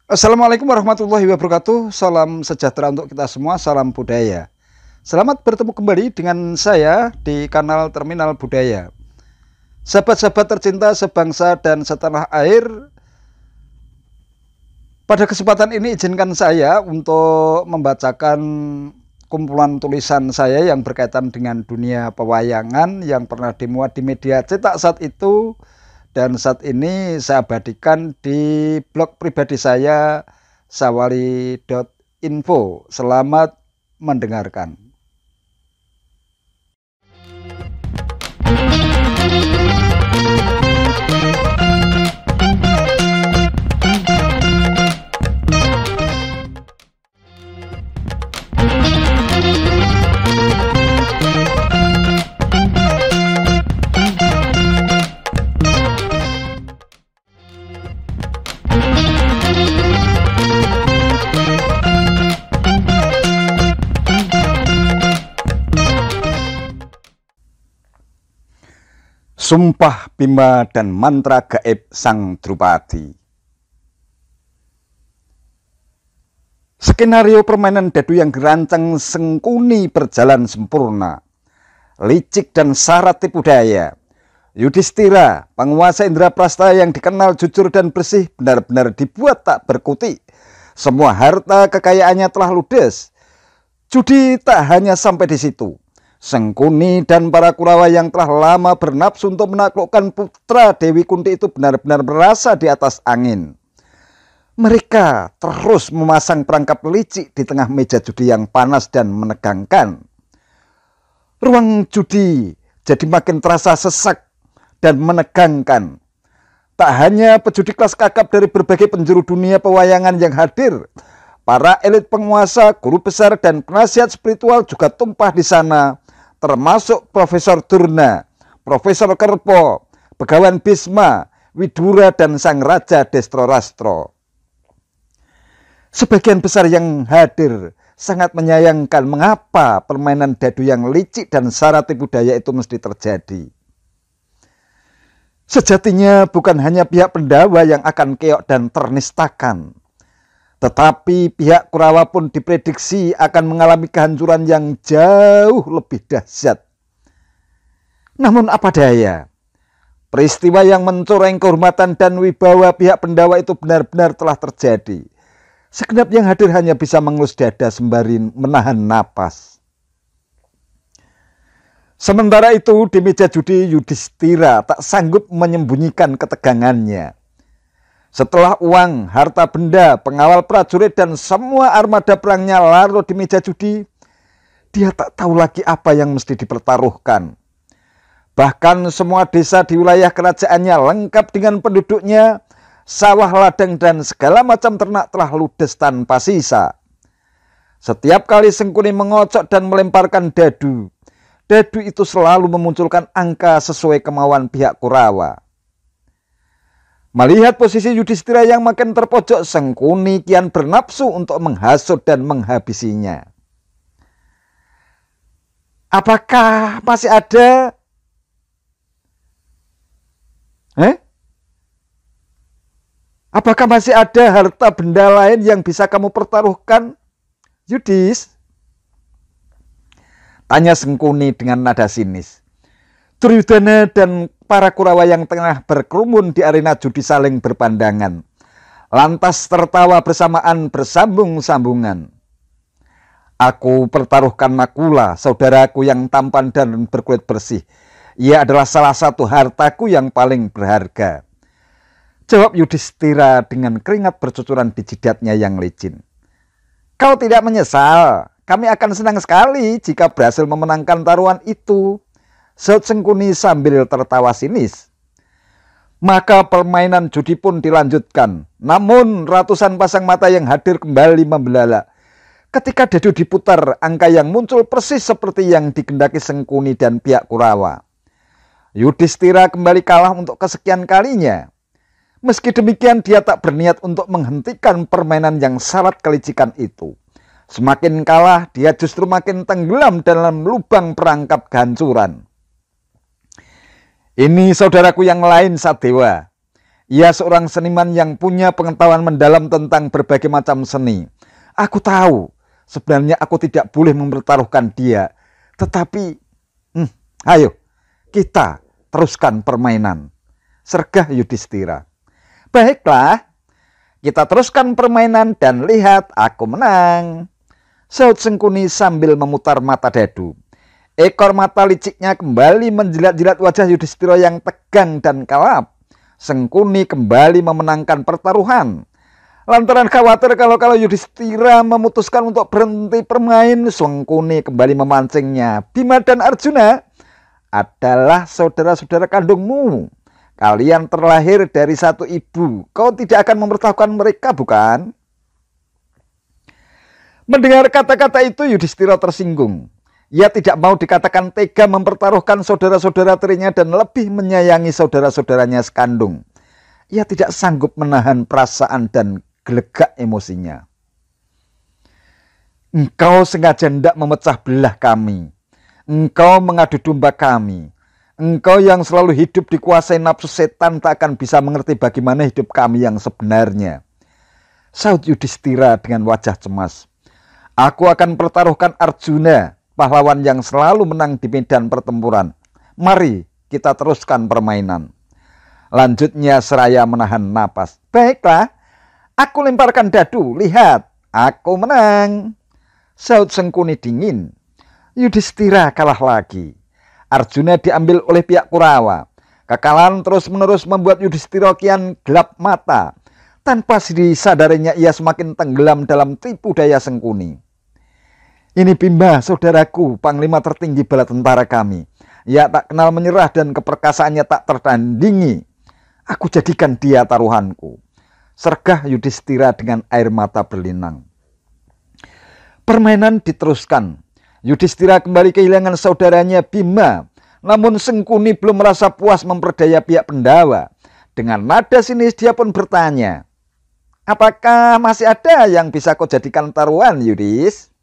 Assalamualaikum warahmatullahi wabarakatuh. Salam sejahtera untuk kita semua, salam budaya. Selamat bertemu kembali dengan saya di kanal Terminal Budaya. Sahabat-sahabat tercinta sebangsa dan setanah air, pada kesempatan ini izinkan saya untuk membacakan kumpulan tulisan saya yang berkaitan dengan dunia pewayangan yang pernah dimuat di media cetak saat itu. Dan saat ini saya abadikan di blog pribadi saya, sawali.info. Selamat mendengarkan. Sumpah Bima dan mantra gaib Sang Drupadi. Skenario permainan dadu yang dirancang Sengkuni berjalan sempurna. Licik dan syarat tipu daya. Yudhistira, penguasa Indraprastha yang dikenal jujur dan bersih, benar-benar dibuat tak berkutik. Semua harta kekayaannya telah ludes. Judi tak hanya sampai di situ. Sengkuni dan para Kurawa yang telah lama bernafsu untuk menaklukkan putra Dewi Kunti itu benar-benar merasa di atas angin. Mereka terus memasang perangkap licik di tengah meja judi yang panas dan menegangkan. Ruang judi jadi makin terasa sesak dan menegangkan. Tak hanya pejudi kelas kakap dari berbagai penjuru dunia pewayangan yang hadir, para elit penguasa, guru besar, dan penasihat spiritual juga tumpah di sana, termasuk Profesor Durna, Profesor Kerpo, Begawan Bisma, Widura, dan Sang Raja Destrorastro. Sebagian besar yang hadir sangat menyayangkan mengapa permainan dadu yang licik dan syarat tipu daya itu mesti terjadi. Sejatinya bukan hanya pihak Pendawa yang akan keok dan ternistakan, tetapi pihak Kurawa pun diprediksi akan mengalami kehancuran yang jauh lebih dahsyat. Namun apa daya, peristiwa yang mencoreng kehormatan dan wibawa pihak Pendawa itu benar-benar telah terjadi. Segenap yang hadir hanya bisa mengelus dada sembari menahan napas. Sementara itu di meja judi Yudhistira tak sanggup menyembunyikan ketegangannya. Setelah uang, harta benda, pengawal prajurit, dan semua armada perangnya larut di meja judi, dia tak tahu lagi apa yang mesti dipertaruhkan. Bahkan semua desa di wilayah kerajaannya lengkap dengan penduduknya, sawah, ladang, dan segala macam ternak telah ludes tanpa sisa. Setiap kali Sengkuni mengocok dan melemparkan dadu, dadu itu selalu memunculkan angka sesuai kemauan pihak Kurawa. Melihat posisi Yudhistira yang makin terpojok, Sengkuni kian bernafsu untuk menghasut dan menghabisinya. Apakah masih ada? Apakah masih ada harta benda lain yang bisa kamu pertaruhkan, Yudhis? Tanya Sengkuni dengan nada sinis. Duryudana dan para Kurawa yang tengah berkerumun di arena judi saling berpandangan. Lantas tertawa bersamaan bersambung-sambungan. Aku pertaruhkan Nakula, saudaraku yang tampan dan berkulit bersih. Ia adalah salah satu hartaku yang paling berharga. Jawab Yudhistira dengan keringat bercucuran di jidatnya yang licin. Kau tidak menyesal? Kami akan senang sekali jika berhasil memenangkan taruhan itu, saut Sengkuni sambil tertawa sinis. Maka permainan judi pun dilanjutkan. Namun ratusan pasang mata yang hadir kembali membelalak. Ketika dadu diputar, angka yang muncul persis seperti yang dikehendaki Sengkuni dan pihak Kurawa. Yudhistira kembali kalah untuk kesekian kalinya. Meski demikian dia tak berniat untuk menghentikan permainan yang syarat kelicikan itu. Semakin kalah, dia justru makin tenggelam dalam lubang perangkap kehancuran. Ini saudaraku yang lain, Sadewa. Ia seorang seniman yang punya pengetahuan mendalam tentang berbagai macam seni. Aku tahu, sebenarnya aku tidak boleh mempertaruhkan dia. Tetapi, ayo, kita teruskan permainan. Sergah Yudhistira. Baiklah, kita teruskan permainan dan lihat aku menang, sahut Sengkuni sambil memutar mata Dadu. Ekor mata liciknya kembali menjilat-jilat wajah Yudhistira yang tegang dan kalap. Sengkuni kembali memenangkan pertaruhan. Lantaran khawatir kalau Yudhistira memutuskan untuk berhenti bermain, Sengkuni kembali memancingnya. Bima dan Arjuna adalah saudara-saudara kandungmu. Kalian terlahir dari satu ibu. Kau tidak akan mempertaruhkan mereka, bukan? Mendengar kata-kata itu, Yudhistira tersinggung. Ia tidak mau dikatakan tega mempertaruhkan saudara-saudara tirinya dan lebih menyayangi saudara-saudaranya sekandung. Ia tidak sanggup menahan perasaan dan gelegak emosinya. Engkau sengaja hendak memecah belah kami. Engkau mengadu domba kami. Engkau yang selalu hidup dikuasai nafsu setan tak akan bisa mengerti bagaimana hidup kami yang sebenarnya, sahut Yudhistira dengan wajah cemas. Aku akan pertaruhkan Arjuna, pahlawan yang selalu menang di medan pertempuran. Mari kita teruskan permainan. Lanjutnya seraya menahan napas. Baiklah, aku lemparkan Dadu. Lihat, aku menang, sahut Sengkuni dingin. Yudhistira kalah lagi. Arjuna diambil oleh pihak Kurawa. Kekalahan terus-menerus membuat Yudhistira kian gelap mata. Tanpa disadarinya ia semakin tenggelam dalam tipu daya Sengkuni. Ini Bima, saudaraku, panglima tertinggi bala tentara kami. Ia tak kenal menyerah dan keperkasaannya tak tertandingi. Aku jadikan dia taruhanku, sergah Yudhistira dengan air mata berlinang. Permainan diteruskan. Yudhistira kembali kehilangan saudaranya Bima. Namun Sengkuni belum merasa puas memperdaya pihak Pendawa. Dengan nada sinis dia pun bertanya, apakah masih ada yang bisa kau jadikan taruhan, Yudhis?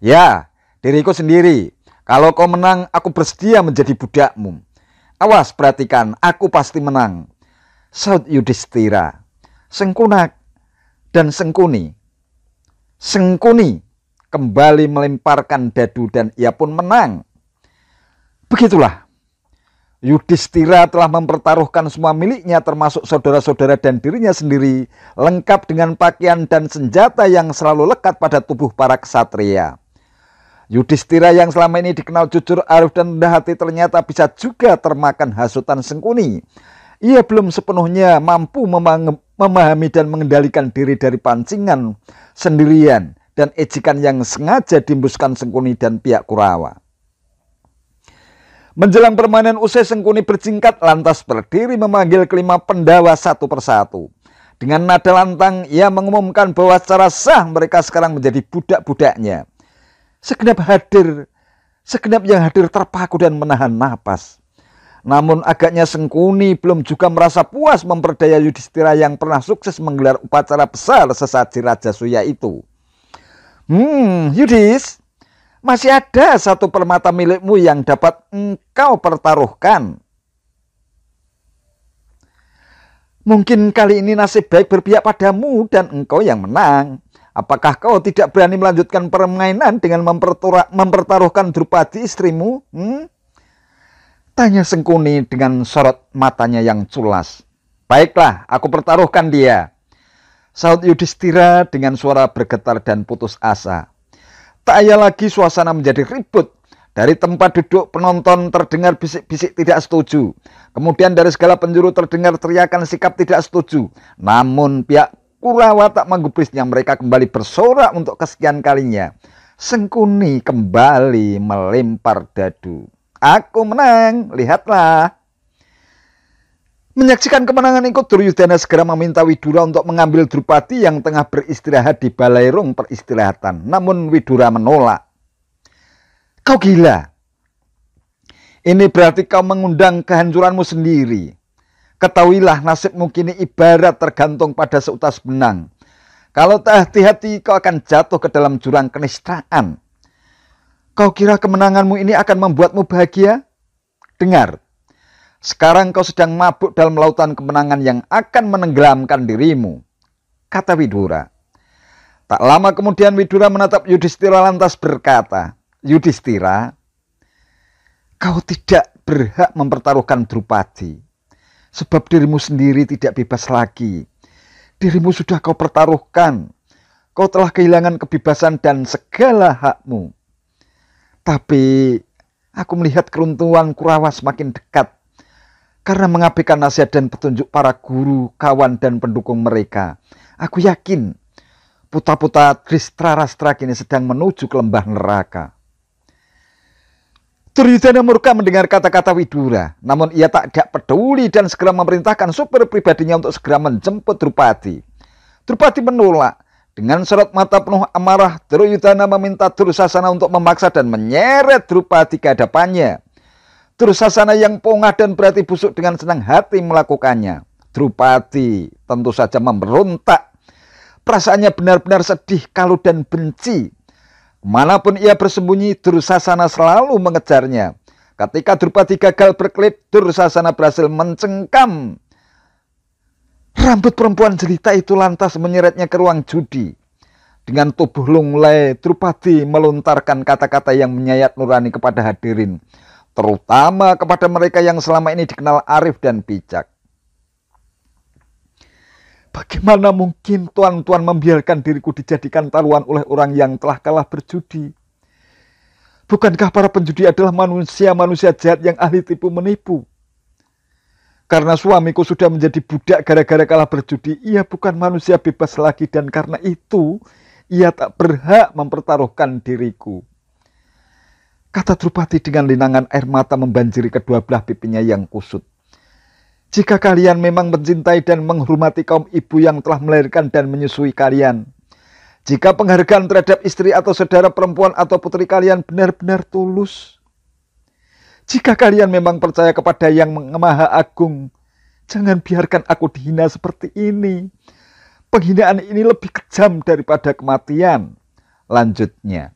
Ya, diriku sendiri. Kalau kau menang, aku bersedia menjadi budakmu. Awas, perhatikan, aku pasti menang, sahut Yudhistira. Sengkunak dan Sengkuni kembali melemparkan Dadu dan ia pun menang. Begitulah, Yudhistira telah mempertaruhkan semua miliknya termasuk saudara-saudara dan dirinya sendiri, lengkap dengan pakaian dan senjata yang selalu lekat pada tubuh para ksatria. Yudhistira yang selama ini dikenal jujur, arif dan rendah hati ternyata bisa juga termakan hasutan Sengkuni. Ia belum sepenuhnya mampu memahami dan mengendalikan diri dari pancingan sendirian dan ejekan yang sengaja diembuskan Sengkuni dan pihak Kurawa. Menjelang permainan usai, Sengkuni berjingkat lantas berdiri memanggil kelima Pendawa satu persatu. Dengan nada lantang ia mengumumkan bahwa secara sah mereka sekarang menjadi budak-budaknya. Segenap yang hadir terpaku dan menahan napas. Namun agaknya Sengkuni belum juga merasa puas memperdaya Yudhistira yang pernah sukses menggelar upacara besar sesaji Rajasuya itu. Yudhis, masih ada satu permata milikmu yang dapat engkau pertaruhkan. Mungkin kali ini nasib baik berpihak padamu dan engkau yang menang. Apakah kau tidak berani melanjutkan permainan dengan mempertaruhkan Drupadi istrimu? Tanya Sengkuni dengan sorot matanya yang culas. Baiklah, aku pertaruhkan dia, sahut Yudhistira dengan suara bergetar dan putus asa. Tak ayal lagi suasana menjadi ribut. Dari tempat duduk penonton terdengar bisik-bisik tidak setuju. Kemudian dari segala penjuru terdengar teriakan sikap tidak setuju. Namun pihak Kurawa tak menggubrisnya, mereka kembali bersorak untuk kesekian kalinya. Sengkuni kembali melempar Dadu. Aku menang, lihatlah. Menyaksikan kemenangan itu, Duryudana segera meminta Widura untuk mengambil Drupadi yang tengah beristirahat di balairung peristirahatan. Namun Widura menolak. Kau gila. Ini berarti kau mengundang kehancuranmu sendiri. Ketahuilah nasibmu kini ibarat tergantung pada seutas benang. Kalau tak hati-hati kau akan jatuh ke dalam jurang kenistaan. Kau kira kemenanganmu ini akan membuatmu bahagia? Dengar, Sekarang kau sedang mabuk dalam lautan kemenangan yang akan menenggelamkan dirimu, kata Widura. Tak lama kemudian Widura menatap Yudhistira lantas berkata, Yudhistira, kau tidak berhak mempertaruhkan Drupadi, sebab dirimu sendiri tidak bebas lagi. Dirimu sudah kau pertaruhkan. Kau telah kehilangan kebebasan dan segala hakmu. Tapi aku melihat keruntuhan Kurawa semakin dekat karena mengabaikan nasihat dan petunjuk para guru, kawan, dan pendukung mereka. Aku yakin putra-putra Dhritarashtra kini sedang menuju ke lembah neraka. Duryudana murka mendengar kata-kata Widura, namun ia tidak peduli dan segera memerintahkan supir pribadinya untuk segera menjemput Drupadi. Drupadi menolak. Dengan sorot mata penuh amarah, Duryudana meminta Dursasana untuk memaksa dan menyeret Drupadi ke hadapannya. Dursasana yang pongah dan berhati busuk dengan senang hati melakukannya. Drupadi tentu saja memberontak. Perasaannya benar-benar sedih, kalut, dan benci. Kemanapun ia bersembunyi, Dursasana selalu mengejarnya. Ketika Drupadi gagal berkelit, Dursasana berhasil mencengkam rambut perempuan jelita itu lantas menyeretnya ke ruang judi. Dengan tubuh lunglai, Drupadi melontarkan kata-kata yang menyayat nurani kepada hadirin, terutama kepada mereka yang selama ini dikenal arif dan bijak. Bagaimana mungkin tuan-tuan membiarkan diriku dijadikan taruhan oleh orang yang telah kalah berjudi? Bukankah para penjudi adalah manusia-manusia jahat yang ahli tipu menipu? Karena suamiku sudah menjadi budak gara-gara kalah berjudi, ia bukan manusia bebas lagi dan karena itu ia tak berhak mempertaruhkan diriku. Kata Drupadi dengan linangan air mata membanjiri kedua belah pipinya yang kusut. Jika kalian memang mencintai dan menghormati kaum ibu yang telah melahirkan dan menyusui kalian, jika penghargaan terhadap istri atau saudara perempuan atau putri kalian benar-benar tulus, jika kalian memang percaya kepada Yang Maha Agung, jangan biarkan aku dihina seperti ini. Penghinaan ini lebih kejam daripada kematian. Lanjutnya.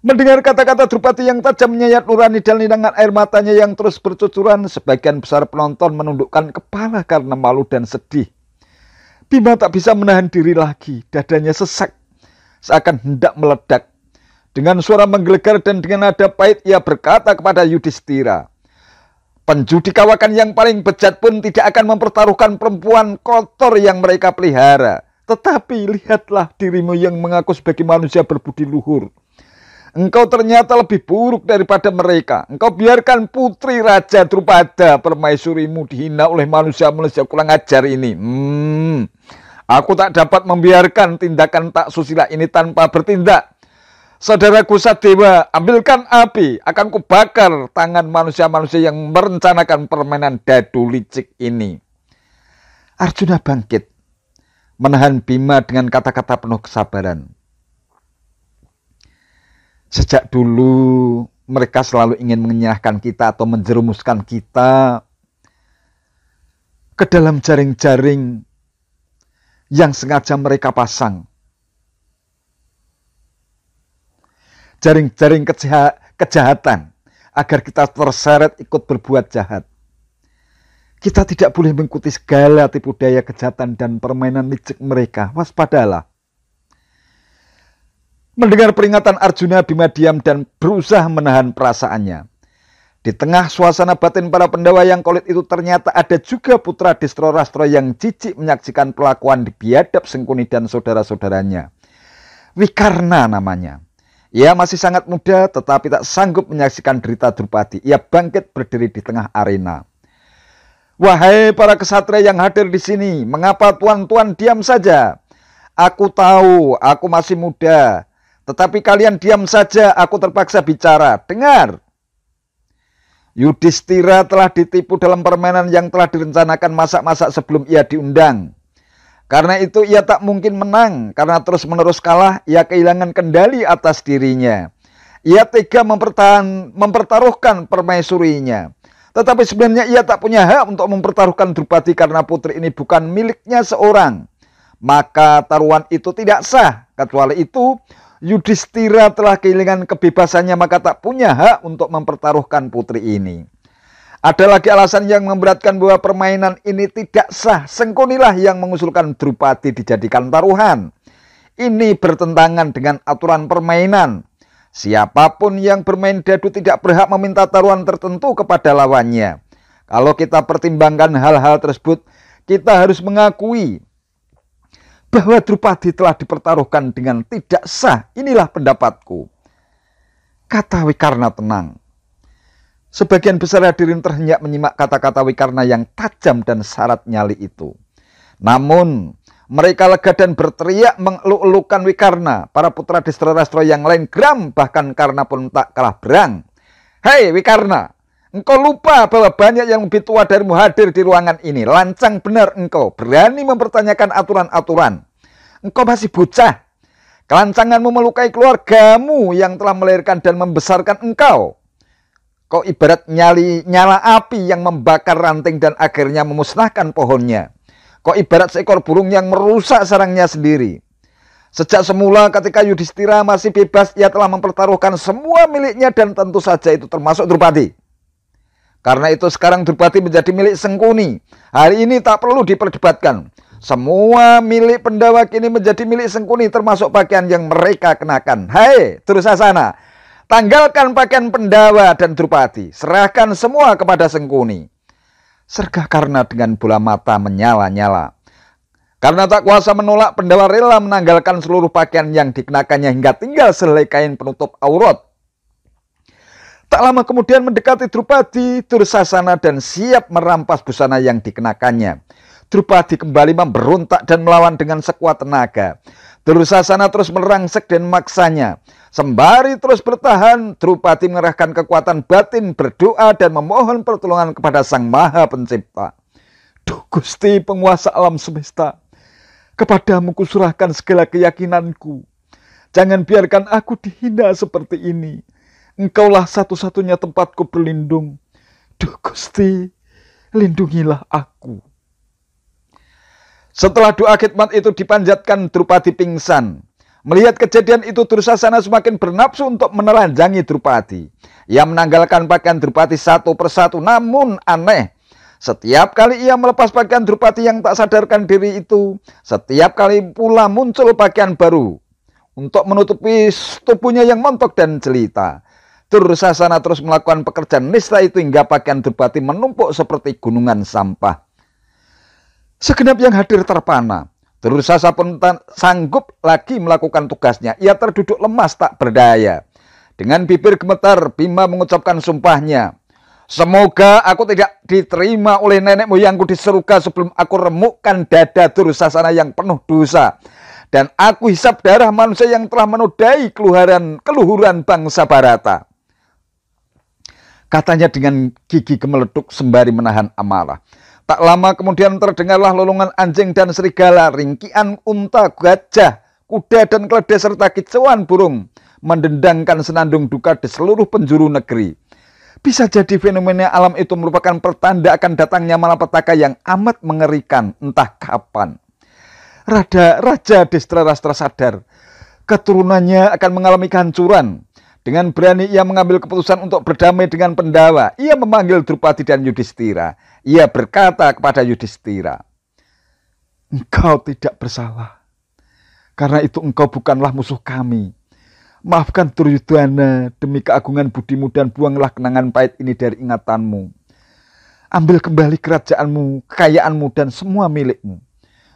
Mendengar kata-kata Drupadi yang tajam menyayat nurani dan linangan air matanya yang terus bercucuran, sebagian besar penonton menundukkan kepala karena malu dan sedih. Bima tak bisa menahan diri lagi, dadanya sesak, seakan hendak meledak. Dengan suara menggelegar dan dengan nada pahit ia berkata kepada Yudhistira, penjudi kawakan yang paling bejat pun tidak akan mempertaruhkan perempuan kotor yang mereka pelihara. Tetapi lihatlah dirimu yang mengaku sebagai manusia berbudi luhur. Engkau ternyata lebih buruk daripada mereka. Engkau biarkan putri Raja Drupada permaisurimu dihina oleh manusia-manusia kurang ajar ini. Aku tak dapat membiarkan tindakan tak susila ini tanpa bertindak. Saudaraku Sadewa, ambilkan api, akan kubakar tangan manusia-manusia yang merencanakan permainan dadu licik ini. Arjuna bangkit, menahan Bima dengan kata-kata penuh kesabaran. Sejak dulu mereka selalu ingin mengenyahkan kita atau menjerumuskan kita ke dalam jaring-jaring yang sengaja mereka pasang. Jaring-jaring kejahatan agar kita terseret ikut berbuat jahat. Kita tidak boleh mengikuti segala tipu daya kejahatan dan permainan licik mereka. Waspadalah. Mendengar peringatan Arjuna, Bima diam dan berusaha menahan perasaannya. Di tengah suasana batin para Pandawa yang kolit itu ternyata ada juga putra Dhritarashtra yang jijik menyaksikan perlakuan di biadab Sengkuni dan saudara-saudaranya. Wikarna namanya. Ia masih sangat muda tetapi tak sanggup menyaksikan derita Drupadi. Ia bangkit berdiri di tengah arena. Wahai para kesatria yang hadir di sini, mengapa tuan-tuan diam saja? Aku tahu aku masih muda, tetapi kalian diam saja, aku terpaksa bicara. Dengar. Yudhistira telah ditipu dalam permainan yang telah direncanakan masak-masak sebelum ia diundang. Karena itu ia tak mungkin menang, karena terus-menerus kalah, ia kehilangan kendali atas dirinya. Ia tega mempertaruhkan permaisurinya. Tetapi sebenarnya ia tak punya hak untuk mempertaruhkan Drupadi karena putri ini bukan miliknya seorang. Maka taruhan itu tidak sah. Kecuali itu, Yudhistira telah kehilangan kebebasannya maka tak punya hak untuk mempertaruhkan putri ini. Ada lagi alasan yang memberatkan bahwa permainan ini tidak sah. Sengkunilah yang mengusulkan Drupadi dijadikan taruhan. Ini bertentangan dengan aturan permainan. Siapapun yang bermain dadu tidak berhak meminta taruhan tertentu kepada lawannya. Kalau kita pertimbangkan hal-hal tersebut, kita harus mengakui bahwa Drupadi telah dipertaruhkan dengan tidak sah. Inilah pendapatku, kata Wikarna tenang. Sebagian besar hadirin terhenyak menyimak kata-kata Wikarna yang tajam dan syarat nyali itu. Namun, mereka lega dan berteriak mengeluk-elukan Wikarna. Para putra Distrirastra yang lain geram, bahkan Karna pun tak kalah berang. Hei Wikarna, engkau lupa bahwa banyak yang lebih tua darimu hadir di ruangan ini. Lancang benar engkau, berani mempertanyakan aturan-aturan. Engkau masih bocah. Kelancanganmu melukai keluargamu yang telah melahirkan dan membesarkan engkau. Kau ibarat nyala api yang membakar ranting dan akhirnya memusnahkan pohonnya. Kau ibarat seekor burung yang merusak sarangnya sendiri. Sejak semula ketika Yudhistira masih bebas, ia telah mempertaruhkan semua miliknya dan tentu saja itu termasuk Drupadi. Karena itu sekarang Drupadi menjadi milik Sengkuni. Hari ini tak perlu diperdebatkan. Semua milik Pandawa kini menjadi milik Sengkuni termasuk pakaian yang mereka kenakan. Hai Dursasana, tanggalkan pakaian Pandawa dan Drupadi. Serahkan semua kepada Sengkuni. Sergah Karna dengan bola mata menyala-nyala. Karena tak kuasa menolak, Pandawa rela menanggalkan seluruh pakaian yang dikenakannya hingga tinggal sehelai kain penutup aurat. Tak lama kemudian mendekati Drupadi, Dursasana dan siap merampas busana yang dikenakannya. Drupadi kembali memberontak dan melawan dengan sekuat tenaga. Dursasana terus merangsek dan memaksanya. Sembari terus bertahan, Drupadi mengerahkan kekuatan batin, berdoa dan memohon pertolongan kepada Sang Maha Pencipta. Duh Gusti penguasa alam semesta, kepadamu kuserahkan segala keyakinanku. Jangan biarkan aku dihina seperti ini. Engkaulah satu-satunya tempatku berlindung. Duh Gusti, lindungilah aku. Setelah doa khidmat itu dipanjatkan, Drupadi pingsan. Melihat kejadian itu, Dursasana semakin bernafsu untuk menelanjangi Drupadi. Ia menanggalkan pakaian Drupadi satu persatu, namun aneh. Setiap kali ia melepas pakaian Drupadi yang tak sadarkan diri itu, setiap kali pula muncul pakaian baru untuk menutupi tubuhnya yang montok dan jelita. Dursasana terus melakukan pekerjaan nista itu hingga pakaian Drupadi menumpuk seperti gunungan sampah. Segenap yang hadir terpana. Dursasana pun sanggup lagi melakukan tugasnya. Ia terduduk lemas tak berdaya. Dengan bibir gemetar, Bima mengucapkan sumpahnya. Semoga aku tidak diterima oleh nenek moyangku di surga sebelum aku remukkan dada Dursasana yang penuh dosa. Dan aku hisap darah manusia yang telah menodai keluhuran bangsa Bharata. Katanya dengan gigi gemeleduk sembari menahan amarah. Tak lama kemudian terdengarlah lolongan anjing dan serigala, ringkian unta, gajah, kuda dan keledai serta kicauan burung mendendangkan senandung duka di seluruh penjuru negeri. Bisa jadi fenomena alam itu merupakan pertanda akan datangnya malapetaka yang amat mengerikan entah kapan. Raja Distrirastra sadar keturunannya akan mengalami kehancuran. Dengan berani ia mengambil keputusan untuk berdamai dengan Pandawa. Ia memanggil Drupadi dan Yudhistira. Ia berkata kepada Yudhistira, engkau tidak bersalah. Karena itu engkau bukanlah musuh kami. Maafkan Duryudana demi keagungan budimu dan buanglah kenangan pahit ini dari ingatanmu. Ambil kembali kerajaanmu, kekayaanmu dan semua milikmu.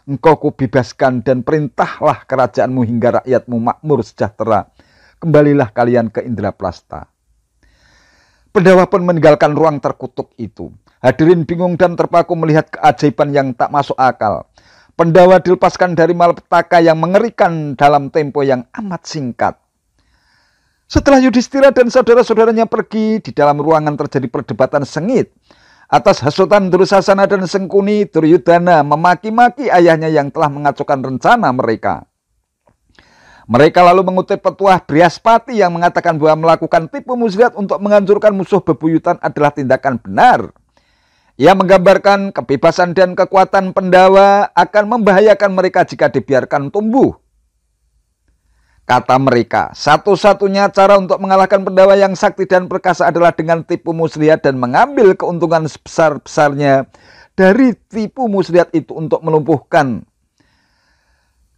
Engkau kubebaskan dan perintahlah kerajaanmu hingga rakyatmu makmur sejahtera. Kembalilah kalian ke Indraprasta. Pandawa pun meninggalkan ruang terkutuk itu. Hadirin bingung dan terpaku melihat keajaiban yang tak masuk akal. Pandawa dilepaskan dari malapetaka yang mengerikan dalam tempo yang amat singkat. Setelah Yudhistira dan saudara-saudaranya pergi, di dalam ruangan terjadi perdebatan sengit. Atas hasutan Dursasana dan Sengkuni, Duryudana memaki-maki ayahnya yang telah mengacaukan rencana mereka. Mereka lalu mengutip petuah Brihaspati yang mengatakan bahwa melakukan tipu muslihat untuk menghancurkan musuh bebuyutan adalah tindakan benar. Ia menggambarkan kebebasan dan kekuatan Pandawa akan membahayakan mereka jika dibiarkan tumbuh. Kata mereka, satu-satunya cara untuk mengalahkan Pandawa yang sakti dan perkasa adalah dengan tipu muslihat dan mengambil keuntungan sebesar-besarnya dari tipu muslihat itu untuk melumpuhkan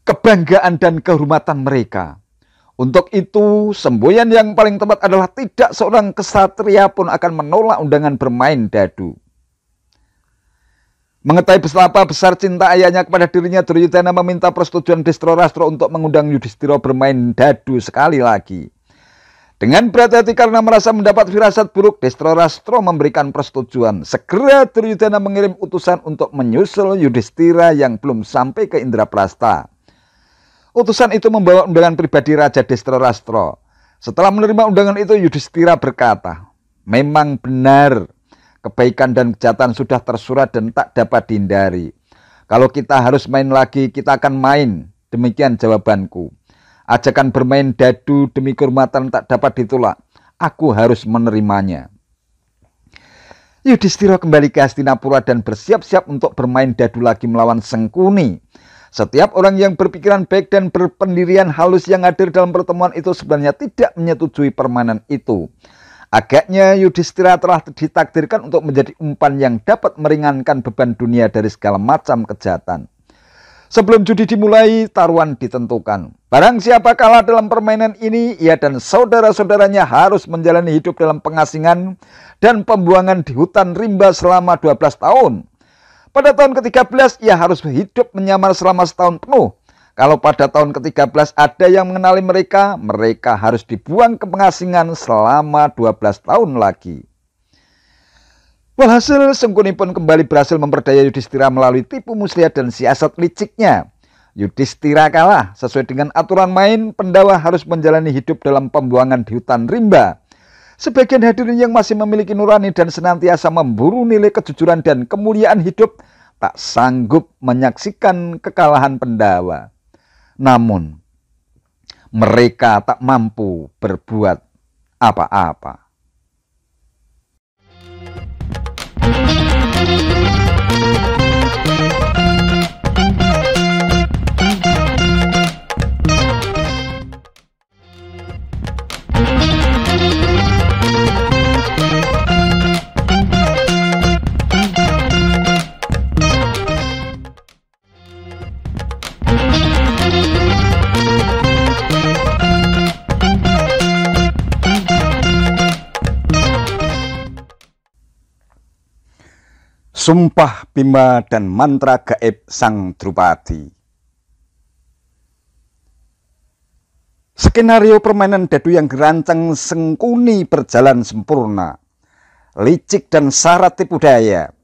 kebanggaan dan kehormatan mereka. Untuk itu, semboyan yang paling tepat adalah tidak seorang kesatria pun akan menolak undangan bermain dadu. Mengetahui betapa besar cinta ayahnya kepada dirinya, Duryudana meminta persetujuan Destro-Rastro untuk mengundang Yudhistira bermain dadu sekali lagi. Dengan berat hati karena merasa mendapat firasat buruk, Destro-Rastro memberikan persetujuan. Segera Duryudana mengirim utusan untuk menyusul Yudhistira yang belum sampai ke Indraprastha. Utusan itu membawa undangan pribadi Raja Destro-Rastro. Setelah menerima undangan itu, Yudhistira berkata, "Memang benar. Kebaikan dan kejahatan sudah tersurat dan tak dapat dihindari. Kalau kita harus main lagi, kita akan main. Demikian jawabanku. Ajakan bermain dadu demi kehormatan tak dapat ditolak. Aku harus menerimanya." Yudhistira kembali ke Hastinapura dan bersiap-siap untuk bermain dadu lagi melawan Sengkuni. Setiap orang yang berpikiran baik dan berpendirian halus yang hadir dalam pertemuan itu sebenarnya tidak menyetujui permainan itu. Agaknya Yudhistira telah ditakdirkan untuk menjadi umpan yang dapat meringankan beban dunia dari segala macam kejahatan. Sebelum judi dimulai, taruhan ditentukan. Barang siapa kalah dalam permainan ini, ia dan saudara-saudaranya harus menjalani hidup dalam pengasingan dan pembuangan di hutan rimba selama 12 tahun. Pada tahun ke-13, ia harus hidup menyamar selama setahun penuh. Kalau pada tahun ke-13 ada yang mengenali mereka, mereka harus dibuang ke pengasingan selama 12 tahun lagi. Walhasil, Sengkuni pun kembali berhasil memperdaya Yudhistira melalui tipu muslihat dan siasat liciknya. Yudhistira kalah. Sesuai dengan aturan main, Pandawa harus menjalani hidup dalam pembuangan di hutan rimba. Sebagian hadirin yang masih memiliki nurani dan senantiasa memburu nilai kejujuran dan kemuliaan hidup tak sanggup menyaksikan kekalahan Pandawa. Namun, mereka tak mampu berbuat apa-apa. Sumpah Bima dan mantra gaib Sang Drupadi. Skenario permainan dadu yang dirancang Sengkuni berjalan sempurna. Licik dan syarat tipu daya.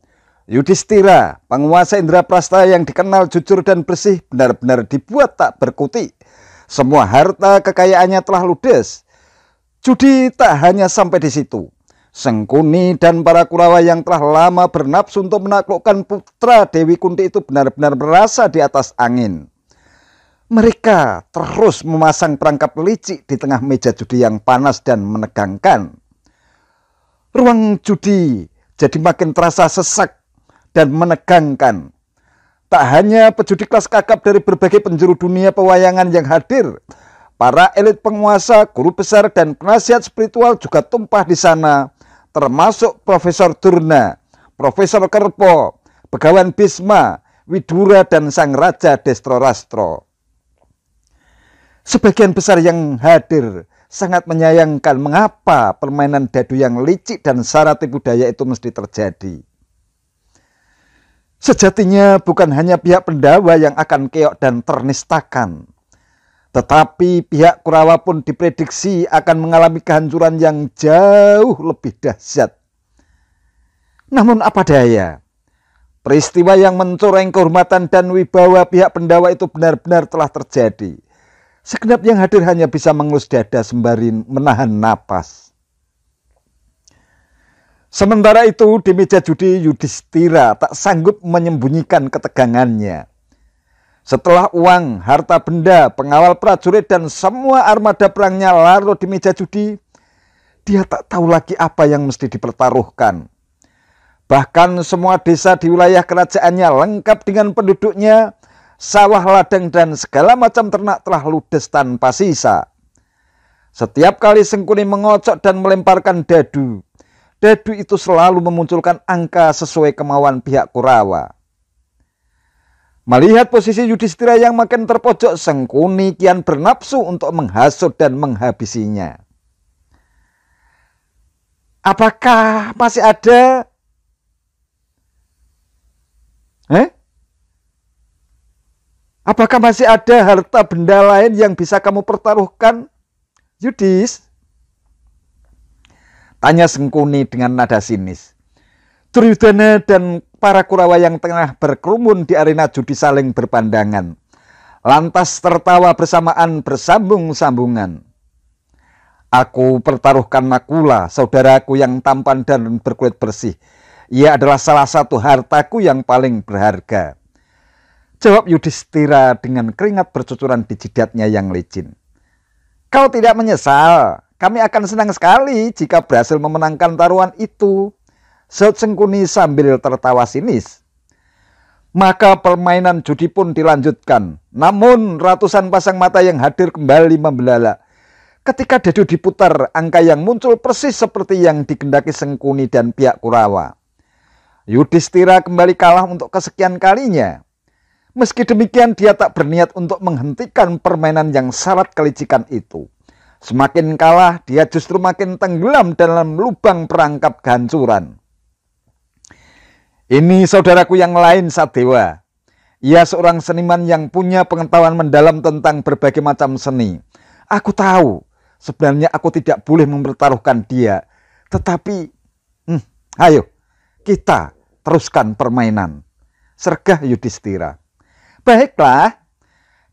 Yudhistira, penguasa Indraprastha yang dikenal jujur dan bersih, benar-benar dibuat tak berkutik. Semua harta kekayaannya telah ludes. Judi tak hanya sampai di situ. Sengkuni dan para Kurawa yang telah lama bernafsu untuk menaklukkan putra Dewi Kunti itu benar-benar merasa di atas angin. Mereka terus memasang perangkap licik di tengah meja judi yang panas dan menegangkan. Ruang judi jadi makin terasa sesak dan menegangkan. Tak hanya pejudi kelas kakap dari berbagai penjuru dunia pewayangan yang hadir, para elit penguasa, guru besar, dan penasihat spiritual juga tumpah di sana, termasuk Profesor Durna, Profesor Kerpo, Begawan Bisma, Widura, dan Sang Raja Destro-Rastro. Sebagian besar yang hadir sangat menyayangkan mengapa permainan dadu yang licik dan syarat tipu daya itu mesti terjadi. Sejatinya bukan hanya pihak Pandawa yang akan keok dan ternistakan, tetapi pihak Kurawa pun diprediksi akan mengalami kehancuran yang jauh lebih dahsyat. Namun apa daya, peristiwa yang mencoreng kehormatan dan wibawa pihak Pandawa itu benar-benar telah terjadi. Segenap yang hadir hanya bisa mengelus dada sembari menahan napas. Sementara itu di meja judi Yudhistira tak sanggup menyembunyikan ketegangannya. Setelah uang, harta benda, pengawal prajurit, dan semua armada perangnya larut di meja judi, dia tak tahu lagi apa yang mesti dipertaruhkan. Bahkan semua desa di wilayah kerajaannya lengkap dengan penduduknya, sawah, ladang, dan segala macam ternak telah ludes tanpa sisa. Setiap kali Sengkuni mengocok dan melemparkan dadu, dadu itu selalu memunculkan angka sesuai kemauan pihak Kurawa. Melihat posisi Yudhistira yang makin terpojok, Sengkuni kian bernafsu untuk menghasut dan menghabisinya. Apakah masih ada? Apakah masih ada harta benda lain yang bisa kamu pertaruhkan, Yudhis? Tanya Sengkuni dengan nada sinis. Duryudana dan para Kurawa yang tengah berkerumun di arena judi saling berpandangan. Lantas tertawa bersamaan bersambung-sambungan. Aku pertaruhkan Nakula, saudaraku yang tampan dan berkulit bersih. Ia adalah salah satu hartaku yang paling berharga. Jawab Yudhistira dengan keringat bercucuran di jidatnya yang licin. Kau tidak menyesal, kami akan senang sekali jika berhasil memenangkan taruhan itu, sahut Sengkuni sambil tertawa sinis. Maka permainan judi pun dilanjutkan, namun ratusan pasang mata yang hadir kembali membelalak. Ketika dadu diputar, angka yang muncul persis seperti yang dikehendaki Sengkuni dan pihak Kurawa. Yudhistira kembali kalah untuk kesekian kalinya. Meski demikian, dia tak berniat untuk menghentikan permainan yang syarat kelicikan itu. Semakin kalah, dia justru makin tenggelam dalam lubang perangkap kehancuran. Ini saudaraku yang lain, Sadewa. Ia seorang seniman yang punya pengetahuan mendalam tentang berbagai macam seni. Aku tahu, sebenarnya aku tidak boleh mempertaruhkan dia. Tetapi, ayo, kita teruskan permainan, sergah Yudhistira. Baiklah,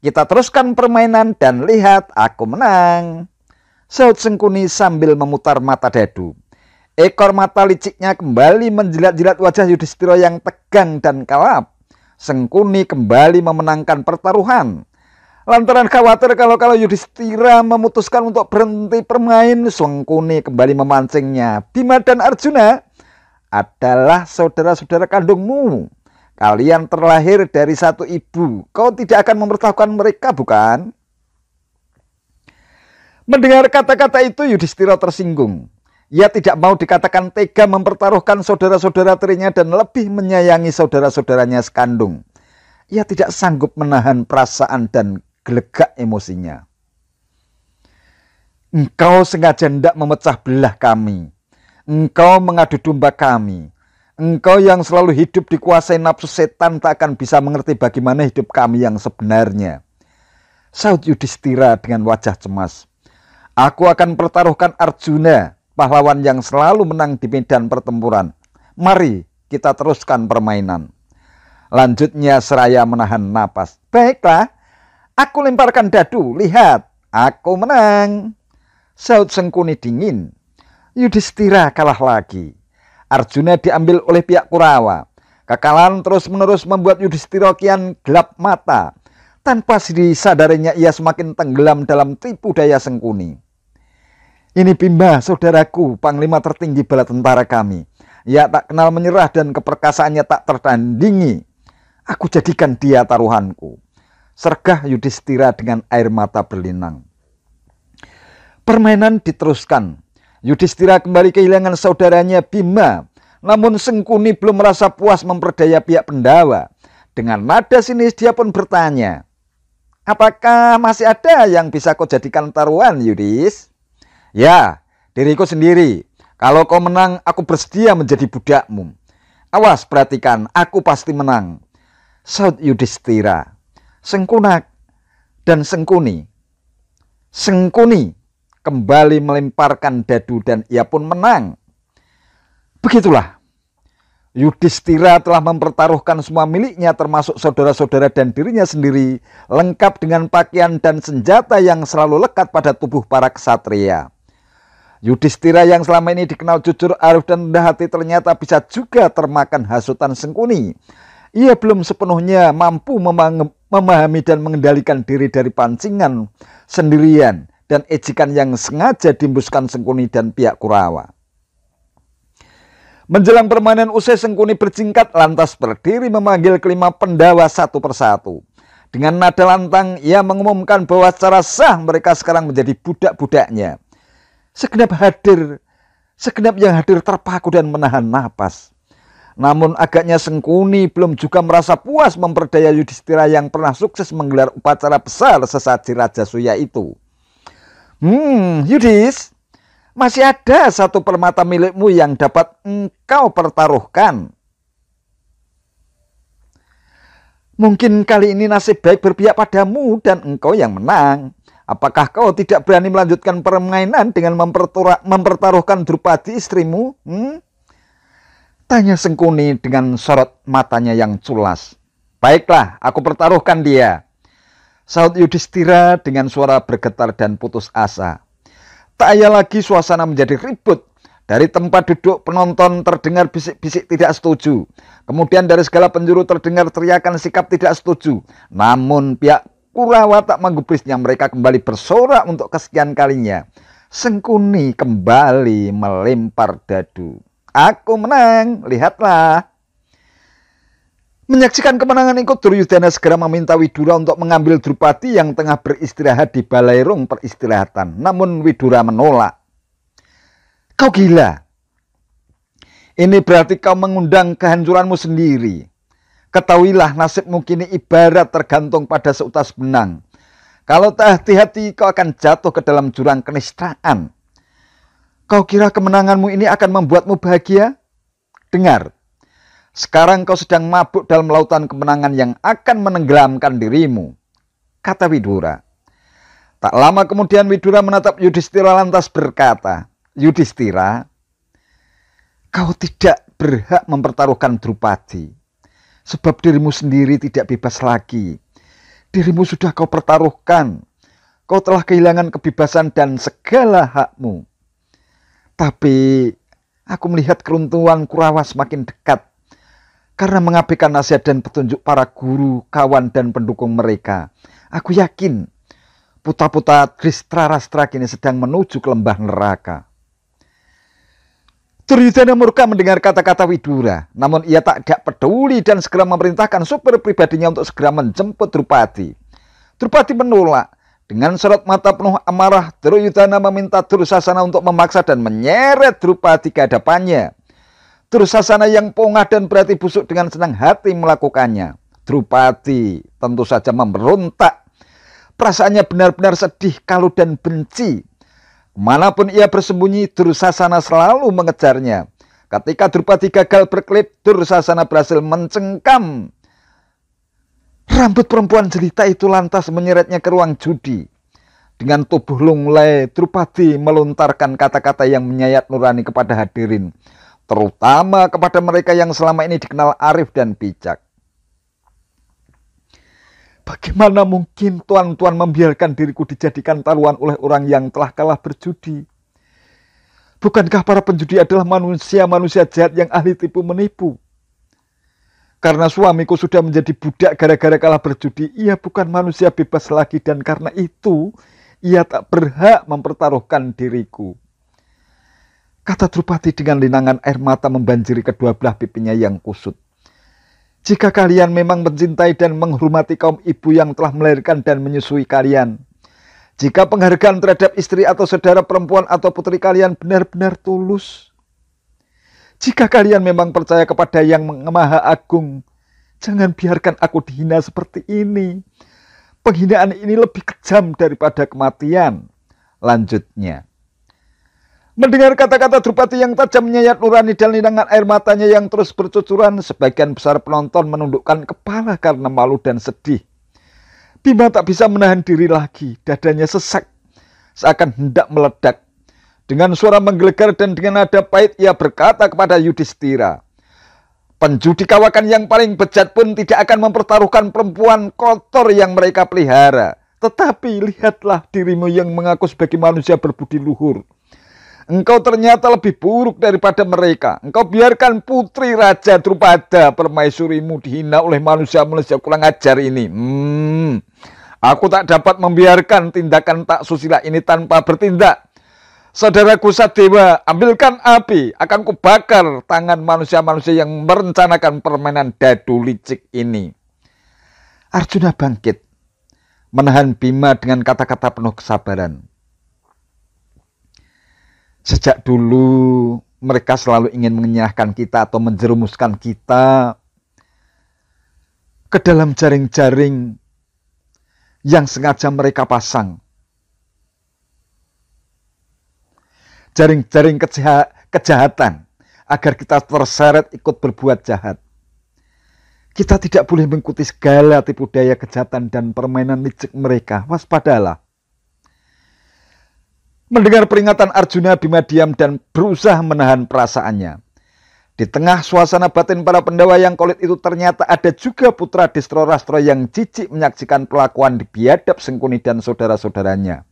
kita teruskan permainan dan lihat aku menang, sahut Sengkuni sambil memutar mata dadu. Ekor mata liciknya kembali menjilat-jilat wajah Yudhistira yang tegang dan kalap. Sengkuni kembali memenangkan pertaruhan. Lantaran khawatir kalau Yudhistira memutuskan untuk berhenti bermain, Sengkuni kembali memancingnya. Bima dan Arjuna adalah saudara-saudara kandungmu. Kalian terlahir dari satu ibu. Kau tidak akan mempertaruhkan mereka, bukan? Mendengar kata-kata itu, Yudhistira tersinggung. Ia tidak mau dikatakan tega mempertaruhkan saudara-saudara tirinya dan lebih menyayangi saudara-saudaranya sekandung. Ia tidak sanggup menahan perasaan dan gelegak emosinya. Engkau sengaja hendak memecah belah kami. Engkau mengadu domba kami. Engkau yang selalu hidup dikuasai nafsu setan tak akan bisa mengerti bagaimana hidup kami yang sebenarnya, sahut Yudhistira dengan wajah cemas. Aku akan pertaruhkan Arjuna, pahlawan yang selalu menang di medan pertempuran. Mari kita teruskan permainan. Lanjutnya seraya menahan napas. Baiklah, aku lemparkan dadu, lihat, aku menang, sahut Sengkuni dingin. Yudhistira kalah lagi. Arjuna diambil oleh pihak Kurawa. Kekalahan terus-menerus membuat Yudhistira kian gelap mata. Tanpa disadarinya ia semakin tenggelam dalam tipu daya Sengkuni. Ini Bima, saudaraku, panglima tertinggi bala tentara kami. Ia tak kenal menyerah dan keperkasaannya tak tertandingi. Aku jadikan dia taruhanku, sergah Yudhistira dengan air mata berlinang. Permainan diteruskan. Yudhistira kembali kehilangan saudaranya Bima. Namun Sengkuni belum merasa puas memperdaya pihak Pendawa. Dengan nada sinis dia pun bertanya, apakah masih ada yang bisa kau jadikan taruhan, Yudhis? Ya, diriku sendiri. Kalau kau menang, aku bersedia menjadi budakmu. Awas, perhatikan, aku pasti menang, sahut Yudhistira. Sengkuni kembali melemparkan dadu dan ia pun menang. Begitulah, Yudhistira telah mempertaruhkan semua miliknya termasuk saudara-saudara dan dirinya sendiri, lengkap dengan pakaian dan senjata yang selalu lekat pada tubuh para ksatria. Yudhistira yang selama ini dikenal jujur, arif dan rendah hati ternyata bisa juga termakan hasutan Sengkuni. Ia belum sepenuhnya mampu memahami dan mengendalikan diri dari pancingan sendirian dan ejekan yang sengaja diembuskan Sengkuni dan pihak Kurawa. Menjelang permainan usai, Sengkuni berjingkat lantas berdiri memanggil kelima Pendawa satu persatu. Dengan nada lantang, ia mengumumkan bahwa secara sah mereka sekarang menjadi budak-budaknya. Segenap yang hadir terpaku dan menahan napas. Namun agaknya Sengkuni belum juga merasa puas memperdaya Yudhistira yang pernah sukses menggelar upacara besar sesaji Raja Suya itu. Yudhis, masih ada satu permata milikmu yang dapat engkau pertaruhkan. Mungkin kali ini nasib baik berpihak padamu dan engkau yang menang. Apakah kau tidak berani melanjutkan permainan dengan mempertaruhkan Drupadi istrimu? Tanya Sengkuni dengan sorot matanya yang culas. Baiklah, aku pertaruhkan dia, sahut Yudhistira dengan suara bergetar dan putus asa. Tak ayal lagi suasana menjadi ribut. Dari tempat duduk penonton terdengar bisik-bisik tidak setuju. Kemudian dari segala penjuru terdengar teriakan sikap tidak setuju. Namun pihak Kurawa tak menggubrisnya, mereka kembali bersorak untuk kesekian kalinya. Sengkuni kembali melempar dadu. Aku menang, lihatlah. Menyaksikan kemenangan itu, Duryudana segera meminta Widura untuk mengambil Drupadi yang tengah beristirahat di balairung peristirahatan. Namun Widura menolak. Kau gila. Ini berarti kau mengundang kehancuranmu sendiri. Ketahuilah nasibmu kini ibarat tergantung pada seutas benang. Kalau tak hati-hati kau akan jatuh ke dalam jurang kenistaan. Kau kira kemenanganmu ini akan membuatmu bahagia? Dengar, sekarang kau sedang mabuk dalam lautan kemenangan yang akan menenggelamkan dirimu, kata Widura. Tak lama kemudian Widura menatap Yudhistira lantas berkata, Yudhistira, kau tidak berhak mempertaruhkan Drupadi, sebab dirimu sendiri tidak bebas lagi. Dirimu sudah kau pertaruhkan, kau telah kehilangan kebebasan dan segala hakmu. Tapi aku melihat keruntuhan Kurawa semakin dekat karena mengabaikan nasihat dan petunjuk para guru, kawan, dan pendukung mereka. Aku yakin putra-putra Dhritarashtra kini sedang menuju ke lembah neraka. Duryudana murka mendengar kata-kata Widura, namun ia tak peduli dan segera memerintahkan supir pribadinya untuk segera menjemput Drupadi. Drupadi menolak. Dengan sorot mata penuh amarah, Duryudana meminta Dursasana untuk memaksa dan menyeret Drupadi ke hadapannya. Dursasana yang pongah dan berhati busuk dengan senang hati melakukannya. Drupadi tentu saja memberontak. Perasaannya benar-benar sedih, kalut, dan benci. Kemanapun ia bersembunyi, Dursasana selalu mengejarnya. Ketika Drupadi gagal berkelit, Dursasana berhasil mencengkam rambut perempuan jelita itu lantas menyeretnya ke ruang judi. Dengan tubuh lunglai, Drupadi melontarkan kata-kata yang menyayat nurani kepada hadirin, terutama kepada mereka yang selama ini dikenal arif dan bijak. Bagaimana mungkin tuan-tuan membiarkan diriku dijadikan taruhan oleh orang yang telah kalah berjudi? Bukankah para penjudi adalah manusia-manusia jahat yang ahli tipu menipu? Karena suamiku sudah menjadi budak gara-gara kalah berjudi, ia bukan manusia bebas lagi dan karena itu ia tak berhak mempertaruhkan diriku. Kata Drupadi dengan linangan air mata membanjiri kedua belah pipinya yang kusut. Jika kalian memang mencintai dan menghormati kaum ibu yang telah melahirkan dan menyusui kalian, jika penghargaan terhadap istri atau saudara perempuan atau putri kalian benar-benar tulus, jika kalian memang percaya kepada Yang Maha Agung, jangan biarkan aku dihina seperti ini. Penghinaan ini lebih kejam daripada kematian. Lanjutnya. Mendengar kata-kata Drupadi yang tajam menyayat nurani dan linangan air matanya yang terus bercucuran, sebagian besar penonton menundukkan kepala karena malu dan sedih. Bima tak bisa menahan diri lagi, dadanya sesak, seakan hendak meledak. Dengan suara menggelegar dan dengan nada pahit ia berkata kepada Yudhistira, penjudi kawakan yang paling bejat pun tidak akan mempertaruhkan perempuan kotor yang mereka pelihara. Tetapi lihatlah dirimu yang mengaku sebagai manusia berbudi luhur. Engkau ternyata lebih buruk daripada mereka. Engkau biarkan putri Raja Drupada permaisurimu dihina oleh manusia-manusia kurang ajar ini. Aku tak dapat membiarkan tindakan tak susila ini tanpa bertindak. Saudaraku Sadewa, ambilkan api, akan kubakar tangan manusia-manusia yang merencanakan permainan dadu licik ini. Arjuna bangkit. menahan Bima dengan kata-kata penuh kesabaran. Sejak dulu mereka selalu ingin mengenyahkan kita atau menjerumuskan kita ke dalam jaring-jaring yang sengaja mereka pasang. Jaring-jaring kejahatan agar kita terseret ikut berbuat jahat. Kita tidak boleh mengikuti segala tipu daya kejahatan dan permainan licik mereka. Waspadalah. Mendengar peringatan Arjuna, Bima diam dan berusaha menahan perasaannya. Di tengah suasana batin para Pandawa yang kolit itu ternyata ada juga putra Distro-Rastro yang jijik menyaksikan perlakuan di biadab Sengkuni dan saudara-saudaranya.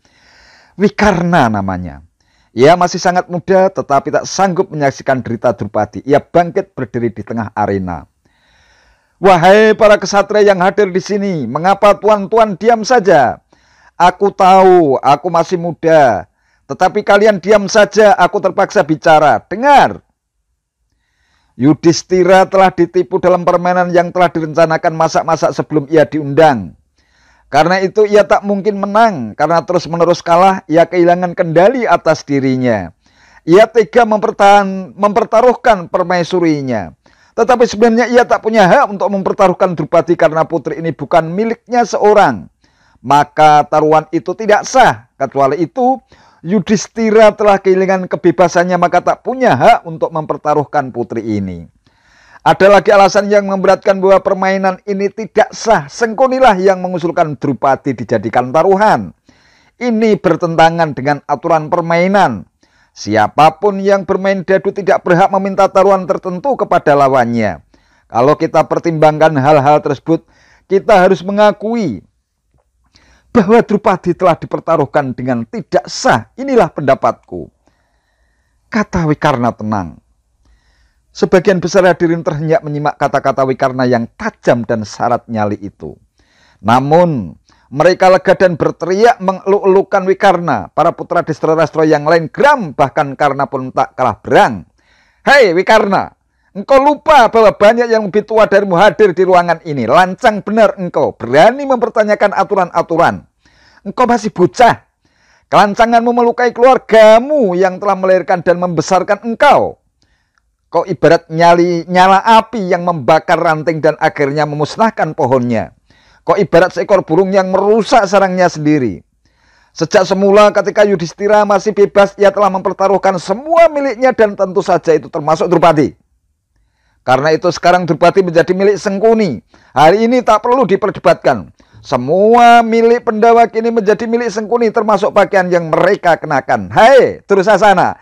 Wikarna namanya. Ia masih sangat muda tetapi tak sanggup menyaksikan derita Drupadi. Ia bangkit berdiri di tengah arena. Wahai para kesatria yang hadir di sini, mengapa tuan-tuan diam saja? Aku tahu, aku masih muda. Tetapi kalian diam saja, aku terpaksa bicara. Dengar. Yudhistira telah ditipu dalam permainan yang telah direncanakan masak-masak sebelum ia diundang. Karena itu ia tak mungkin menang. Karena terus-menerus kalah, ia kehilangan kendali atas dirinya. Ia tega mempertaruhkan permaisurinya. Tetapi sebenarnya ia tak punya hak untuk mempertaruhkan Drupadi karena putri ini bukan miliknya seorang. Maka taruhan itu tidak sah. Kecuali itu, Yudhistira telah kehilangan kebebasannya maka tak punya hak untuk mempertaruhkan putri ini. Ada lagi alasan yang memberatkan bahwa permainan ini tidak sah. Sengkunilah yang mengusulkan Drupadi dijadikan taruhan. Ini bertentangan dengan aturan permainan. Siapapun yang bermain dadu tidak berhak meminta taruhan tertentu kepada lawannya. Kalau kita pertimbangkan hal-hal tersebut, kita harus mengakui bahwa Drupadi telah dipertaruhkan dengan tidak sah. Inilah pendapatku. Kata Wikarna tenang. Sebagian besar hadirin terhenyak menyimak kata-kata Wikarna yang tajam dan syarat nyali itu. Namun, mereka lega dan berteriak mengeluk-elukan Wikarna. Para putra Distro-Rastro yang lain geram, bahkan Karna pun tak kalah berang. Hei Wikarna, engkau lupa bahwa banyak yang lebih tua darimu hadir di ruangan ini. Lancang benar engkau, berani mempertanyakan aturan-aturan. Engkau masih bocah. Kelancanganmu melukai keluargamu yang telah melahirkan dan membesarkan engkau. Kau ibarat nyala api yang membakar ranting dan akhirnya memusnahkan pohonnya. Kau ibarat seekor burung yang merusak sarangnya sendiri. Sejak semula ketika Yudhistira masih bebas, ia telah mempertaruhkan semua miliknya dan tentu saja itu termasuk Drupadi. Karena itu sekarang Drupadi menjadi milik Sengkuni. Hari ini tak perlu diperdebatkan. Semua milik Pandawa kini menjadi milik Sengkuni termasuk pakaian yang mereka kenakan. Hai Dursasana,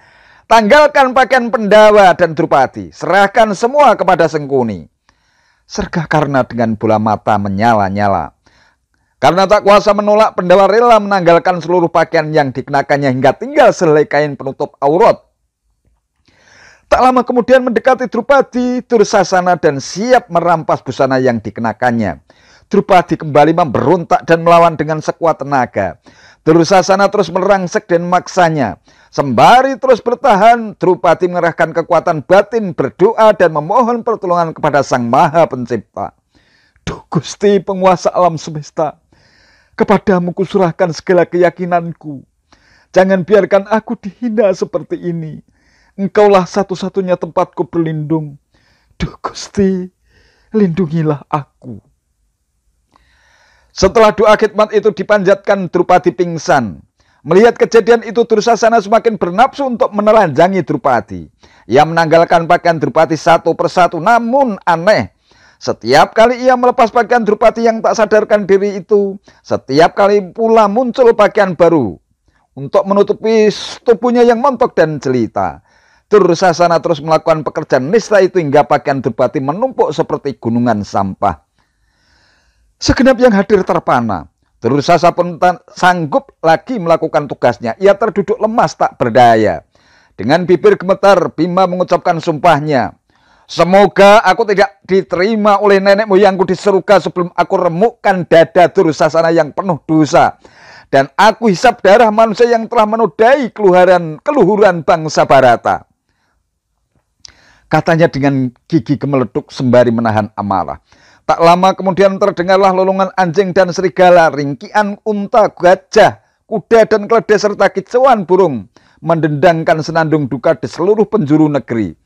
tanggalkan pakaian Pandawa dan Drupadi. Serahkan semua kepada Sengkuni. Sergah Karna dengan bola mata menyala-nyala. Karena tak kuasa menolak, Pandawa rela menanggalkan seluruh pakaian yang dikenakannya hingga tinggal sehelai kain penutup aurat. Tak lama kemudian mendekati Drupadi, Dursasana dan siap merampas busana yang dikenakannya. Drupadi kembali memberontak dan melawan dengan sekuat tenaga. Dursasana terus merangsek dan memaksanya. Sembari terus bertahan, Drupadi mengerahkan kekuatan batin, berdoa dan memohon pertolongan kepada Sang Maha Pencipta. Duh Gusti penguasa alam semesta, kepadamu kuserahkan segala keyakinanku. Jangan biarkan aku dihina seperti ini. Engkaulah satu-satunya tempatku berlindung. Duh Gusti, lindungilah aku. Setelah doa khidmat itu dipanjatkan, Drupadi pingsan. Melihat kejadian itu, Dursasana semakin bernafsu untuk menelanjangi Drupadi. Ia menanggalkan pakaian Drupadi satu persatu, namun aneh. Setiap kali ia melepas pakaian Drupadi yang tak sadarkan diri itu, setiap kali pula muncul pakaian baru untuk menutupi tubuhnya yang montok dan jelita. Dursasana terus melakukan pekerjaan nista itu hingga pakaian Drupadi menumpuk seperti gunungan sampah. Segenap yang hadir terpana. Dursasana pun tak sanggup lagi melakukan tugasnya. Ia terduduk lemas tak berdaya. Dengan bibir gemetar, Bima mengucapkan sumpahnya. Semoga aku tidak diterima oleh nenek moyangku di surga sebelum aku remukkan dada Dursasana yang penuh dosa. Dan aku hisap darah manusia yang telah menodai keluhuran bangsa Bharata. Katanya dengan gigi gemeleduk sembari menahan amarah. Tak lama kemudian terdengarlah lolongan anjing dan serigala, ringkian unta, gajah, kuda dan keledai serta kicauan burung mendendangkan senandung duka di seluruh penjuru negeri.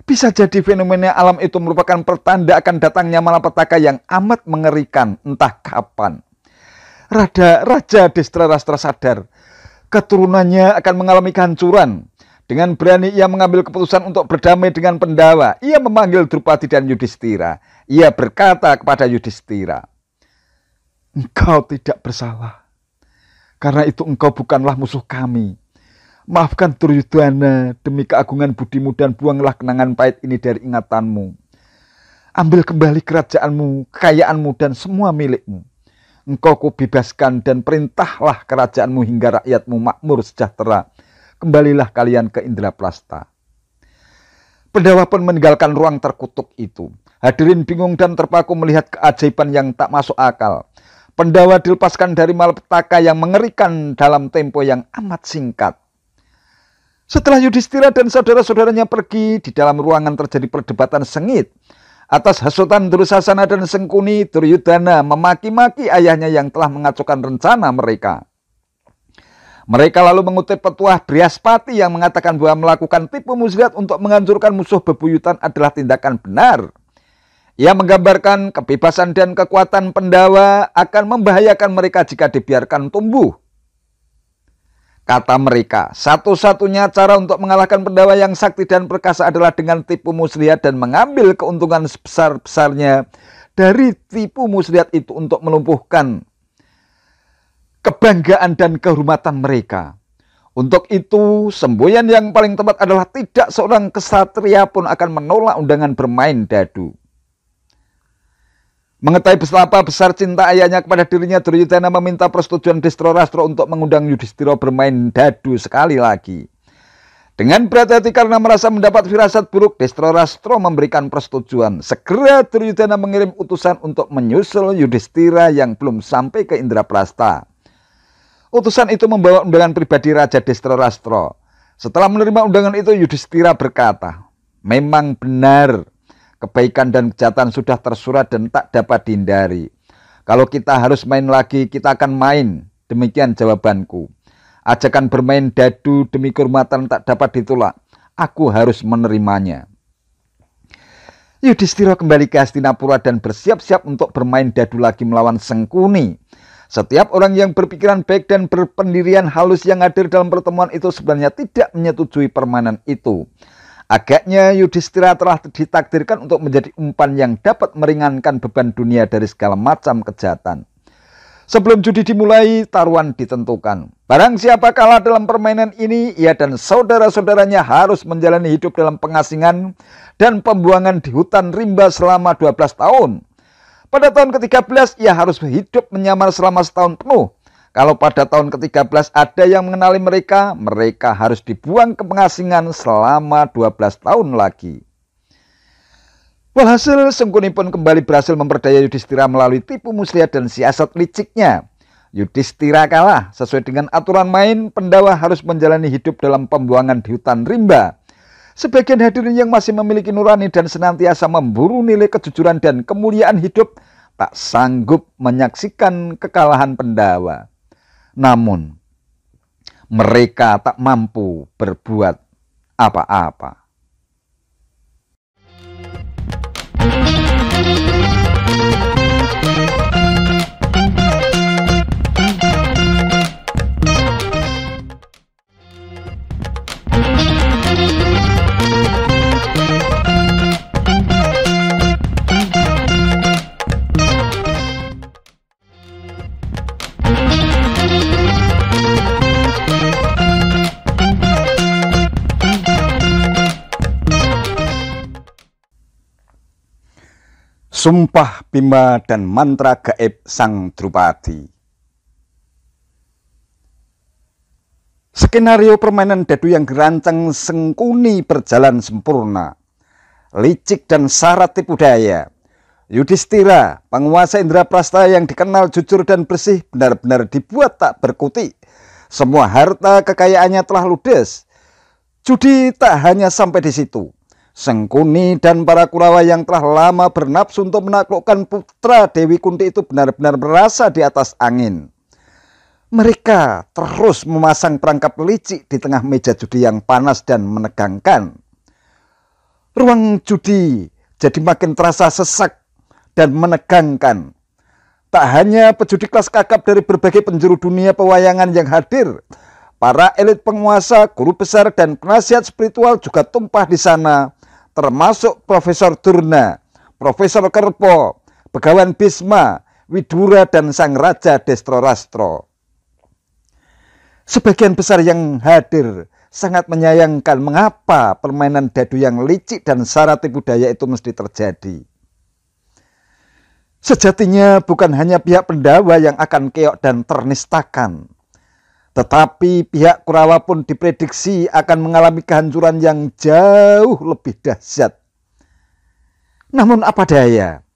Bisa jadi fenomena alam itu merupakan pertanda akan datangnya malapetaka yang amat mengerikan entah kapan. Raja Destrarastra sadar keturunannya akan mengalami kehancuran. Dengan berani ia mengambil keputusan untuk berdamai dengan Pendawa. Ia memanggil Drupadi dan Yudhistira. Ia berkata kepada Yudhistira, "Engkau tidak bersalah. Karena itu engkau bukanlah musuh kami. Maafkan Duryudana demi keagungan budimu dan buanglah kenangan pahit ini dari ingatanmu. Ambil kembali kerajaanmu, kekayaanmu dan semua milikmu. Engkau kubebaskan dan perintahlah kerajaanmu hingga rakyatmu makmur sejahtera. Kembalilah kalian ke Indraprasta." Pendawa pun meninggalkan ruang terkutuk itu. Hadirin bingung dan terpaku melihat keajaiban yang tak masuk akal. Pendawa dilepaskan dari malapetaka yang mengerikan dalam tempo yang amat singkat. Setelah Yudhistira dan saudara-saudaranya pergi, di dalam ruangan terjadi perdebatan sengit. Atas hasutan Dursasana dan Sengkuni, Duryudana memaki-maki ayahnya yang telah mengacaukan rencana mereka. Mereka lalu mengutip petuah Brihaspati yang mengatakan bahwa melakukan tipu muslihat untuk menghancurkan musuh bebuyutan adalah tindakan benar. Ia menggambarkan kebebasan dan kekuatan Pendawa akan membahayakan mereka jika dibiarkan tumbuh. Kata mereka, satu-satunya cara untuk mengalahkan Pendawa yang sakti dan perkasa adalah dengan tipu muslihat dan mengambil keuntungan sebesar-besarnya dari tipu muslihat itu untuk melumpuhkan kebanggaan dan kehormatan mereka. Untuk itu, semboyan yang paling tepat adalah tidak seorang kesatria pun akan menolak undangan bermain dadu. Mengetahui betapa besar cinta ayahnya kepada dirinya, Duryudana meminta persetujuan Destrorastra untuk mengundang Yudhistira bermain dadu sekali lagi. Dengan berat hati karena merasa mendapat firasat buruk, Destrorastra memberikan persetujuan. Segera Duryudana mengirim utusan untuk menyusul Yudhistira yang belum sampai ke Indraprasta. Utusan itu membawa undangan pribadi Raja Destrorastra. Setelah menerima undangan itu, Yudhistira berkata, "Memang benar, kebaikan dan kejahatan sudah tersurat dan tak dapat dihindari. Kalau kita harus main lagi, kita akan main." Demikian jawabanku. Ajakan bermain dadu demi kehormatan tak dapat ditolak. Aku harus menerimanya. Yudhistira kembali ke Hastinapura dan bersiap-siap untuk bermain dadu lagi melawan Sengkuni. Setiap orang yang berpikiran baik dan berpendirian halus yang hadir dalam pertemuan itu sebenarnya tidak menyetujui permainan itu. Agaknya Yudhistira telah ditakdirkan untuk menjadi umpan yang dapat meringankan beban dunia dari segala macam kejahatan. Sebelum judi dimulai, taruhan ditentukan. Barang siapa kalah dalam permainan ini, ia dan saudara-saudaranya harus menjalani hidup dalam pengasingan dan pembuangan di hutan rimba selama 12 tahun. Pada tahun ke-13, ia harus hidup menyamar selama setahun penuh. Kalau pada tahun ke-13 ada yang mengenali mereka, mereka harus dibuang ke pengasingan selama 12 tahun lagi. Walhasil, Sengkuni pun kembali berhasil memperdaya Yudhistira melalui tipu muslihat dan siasat liciknya. Yudhistira kalah. Sesuai dengan aturan main, Pendawa harus menjalani hidup dalam pembuangan di hutan rimba. Sebagian hadirin yang masih memiliki nurani dan senantiasa memburu nilai kejujuran dan kemuliaan hidup tak sanggup menyaksikan kekalahan Pendawa. Namun, mereka tak mampu berbuat apa-apa. Sumpah Bima dan mantra gaib Sang Drupadi. Skenario permainan dadu yang dirancang Sengkuni berjalan sempurna. Licik dan syarat tipu daya. Yudhistira, penguasa Indraprasta yang dikenal jujur dan bersih, benar-benar dibuat tak berkutik. Semua harta kekayaannya telah ludes. Judi tak hanya sampai di situ. Sengkuni dan para Kurawa yang telah lama bernafsu untuk menaklukkan putra Dewi Kunti itu benar-benar merasa di atas angin. Mereka terus memasang perangkap licik di tengah meja judi yang panas dan menegangkan. Ruang judi jadi makin terasa sesak dan menegangkan. Tak hanya pejudi kelas kakap dari berbagai penjuru dunia pewayangan yang hadir, para elit penguasa, guru besar, dan penasihat spiritual juga tumpah di sana, termasuk Profesor Durna, Profesor Kerpo, Begawan Bisma, Widura, dan Sang Raja Destrorastro. Sebagian besar yang hadir sangat menyayangkan mengapa permainan dadu yang licik dan sara tipu daya itu mesti terjadi. Sejatinya bukan hanya pihak Pendawa yang akan keok dan ternistakan, tetapi pihak Kurawa pun diprediksi akan mengalami kehancuran yang jauh lebih dahsyat. Namun apa daya,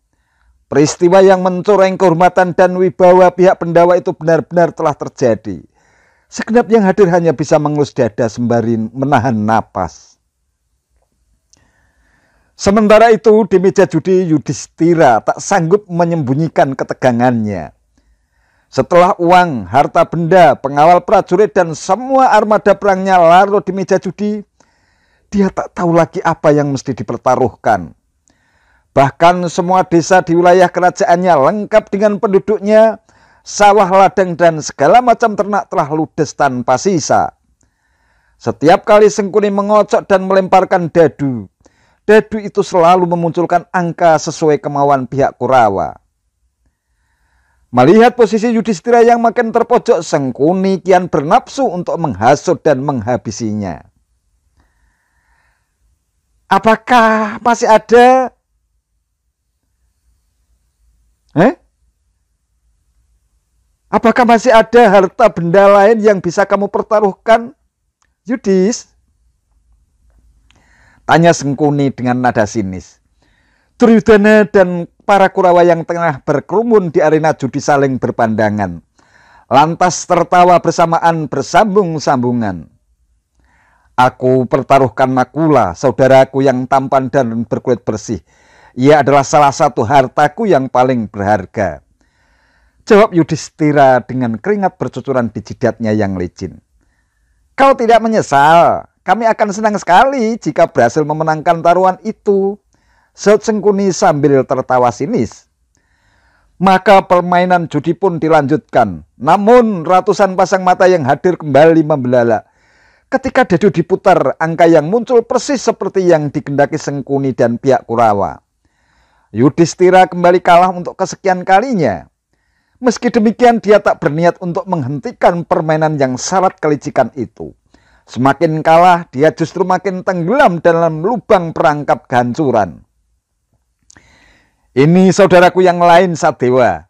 peristiwa yang mencoreng kehormatan dan wibawa pihak Pendawa itu benar-benar telah terjadi. Segenap yang hadir hanya bisa mengelus dada sembari menahan napas. Sementara itu di meja judi Yudhistira tak sanggup menyembunyikan ketegangannya. Setelah uang, harta benda, pengawal prajurit dan semua armada perangnya larut di meja judi, dia tak tahu lagi apa yang mesti dipertaruhkan. Bahkan semua desa di wilayah kerajaannya lengkap dengan penduduknya, sawah, ladang, dan segala macam ternak telah ludes tanpa sisa. Setiap kali Sengkuni mengocok dan melemparkan dadu, dadu itu selalu memunculkan angka sesuai kemauan pihak Kurawa. Melihat posisi Yudhistira yang makin terpojok, Sengkuni kian bernafsu untuk menghasut dan menghabisinya. Apakah masih ada? Apakah masih ada harta benda lain yang bisa kamu pertaruhkan, Yudhis? Tanya Sengkuni dengan nada sinis. Duryudana dan para Kurawa yang tengah berkerumun di arena judi saling berpandangan. Lantas tertawa bersamaan bersambung-sambungan. Aku pertaruhkan Nakula, saudaraku yang tampan dan berkulit bersih. Ia adalah salah satu hartaku yang paling berharga. Jawab Yudhistira dengan keringat bercucuran di jidatnya yang licin. Kau tidak menyesal, kami akan senang sekali jika berhasil memenangkan taruhan itu, sahut Sengkuni sambil tertawa sinis. Maka permainan judi pun dilanjutkan, namun ratusan pasang mata yang hadir kembali membelalak. Ketika dadu diputar, angka yang muncul persis seperti yang dikehendaki Sengkuni dan pihak Kurawa. Yudhistira kembali kalah untuk kesekian kalinya. Meski demikian, dia tak berniat untuk menghentikan permainan yang syarat kelicikan itu. Semakin kalah, dia justru makin tenggelam dalam lubang perangkap kehancuran. Ini saudaraku yang lain, Sadewa.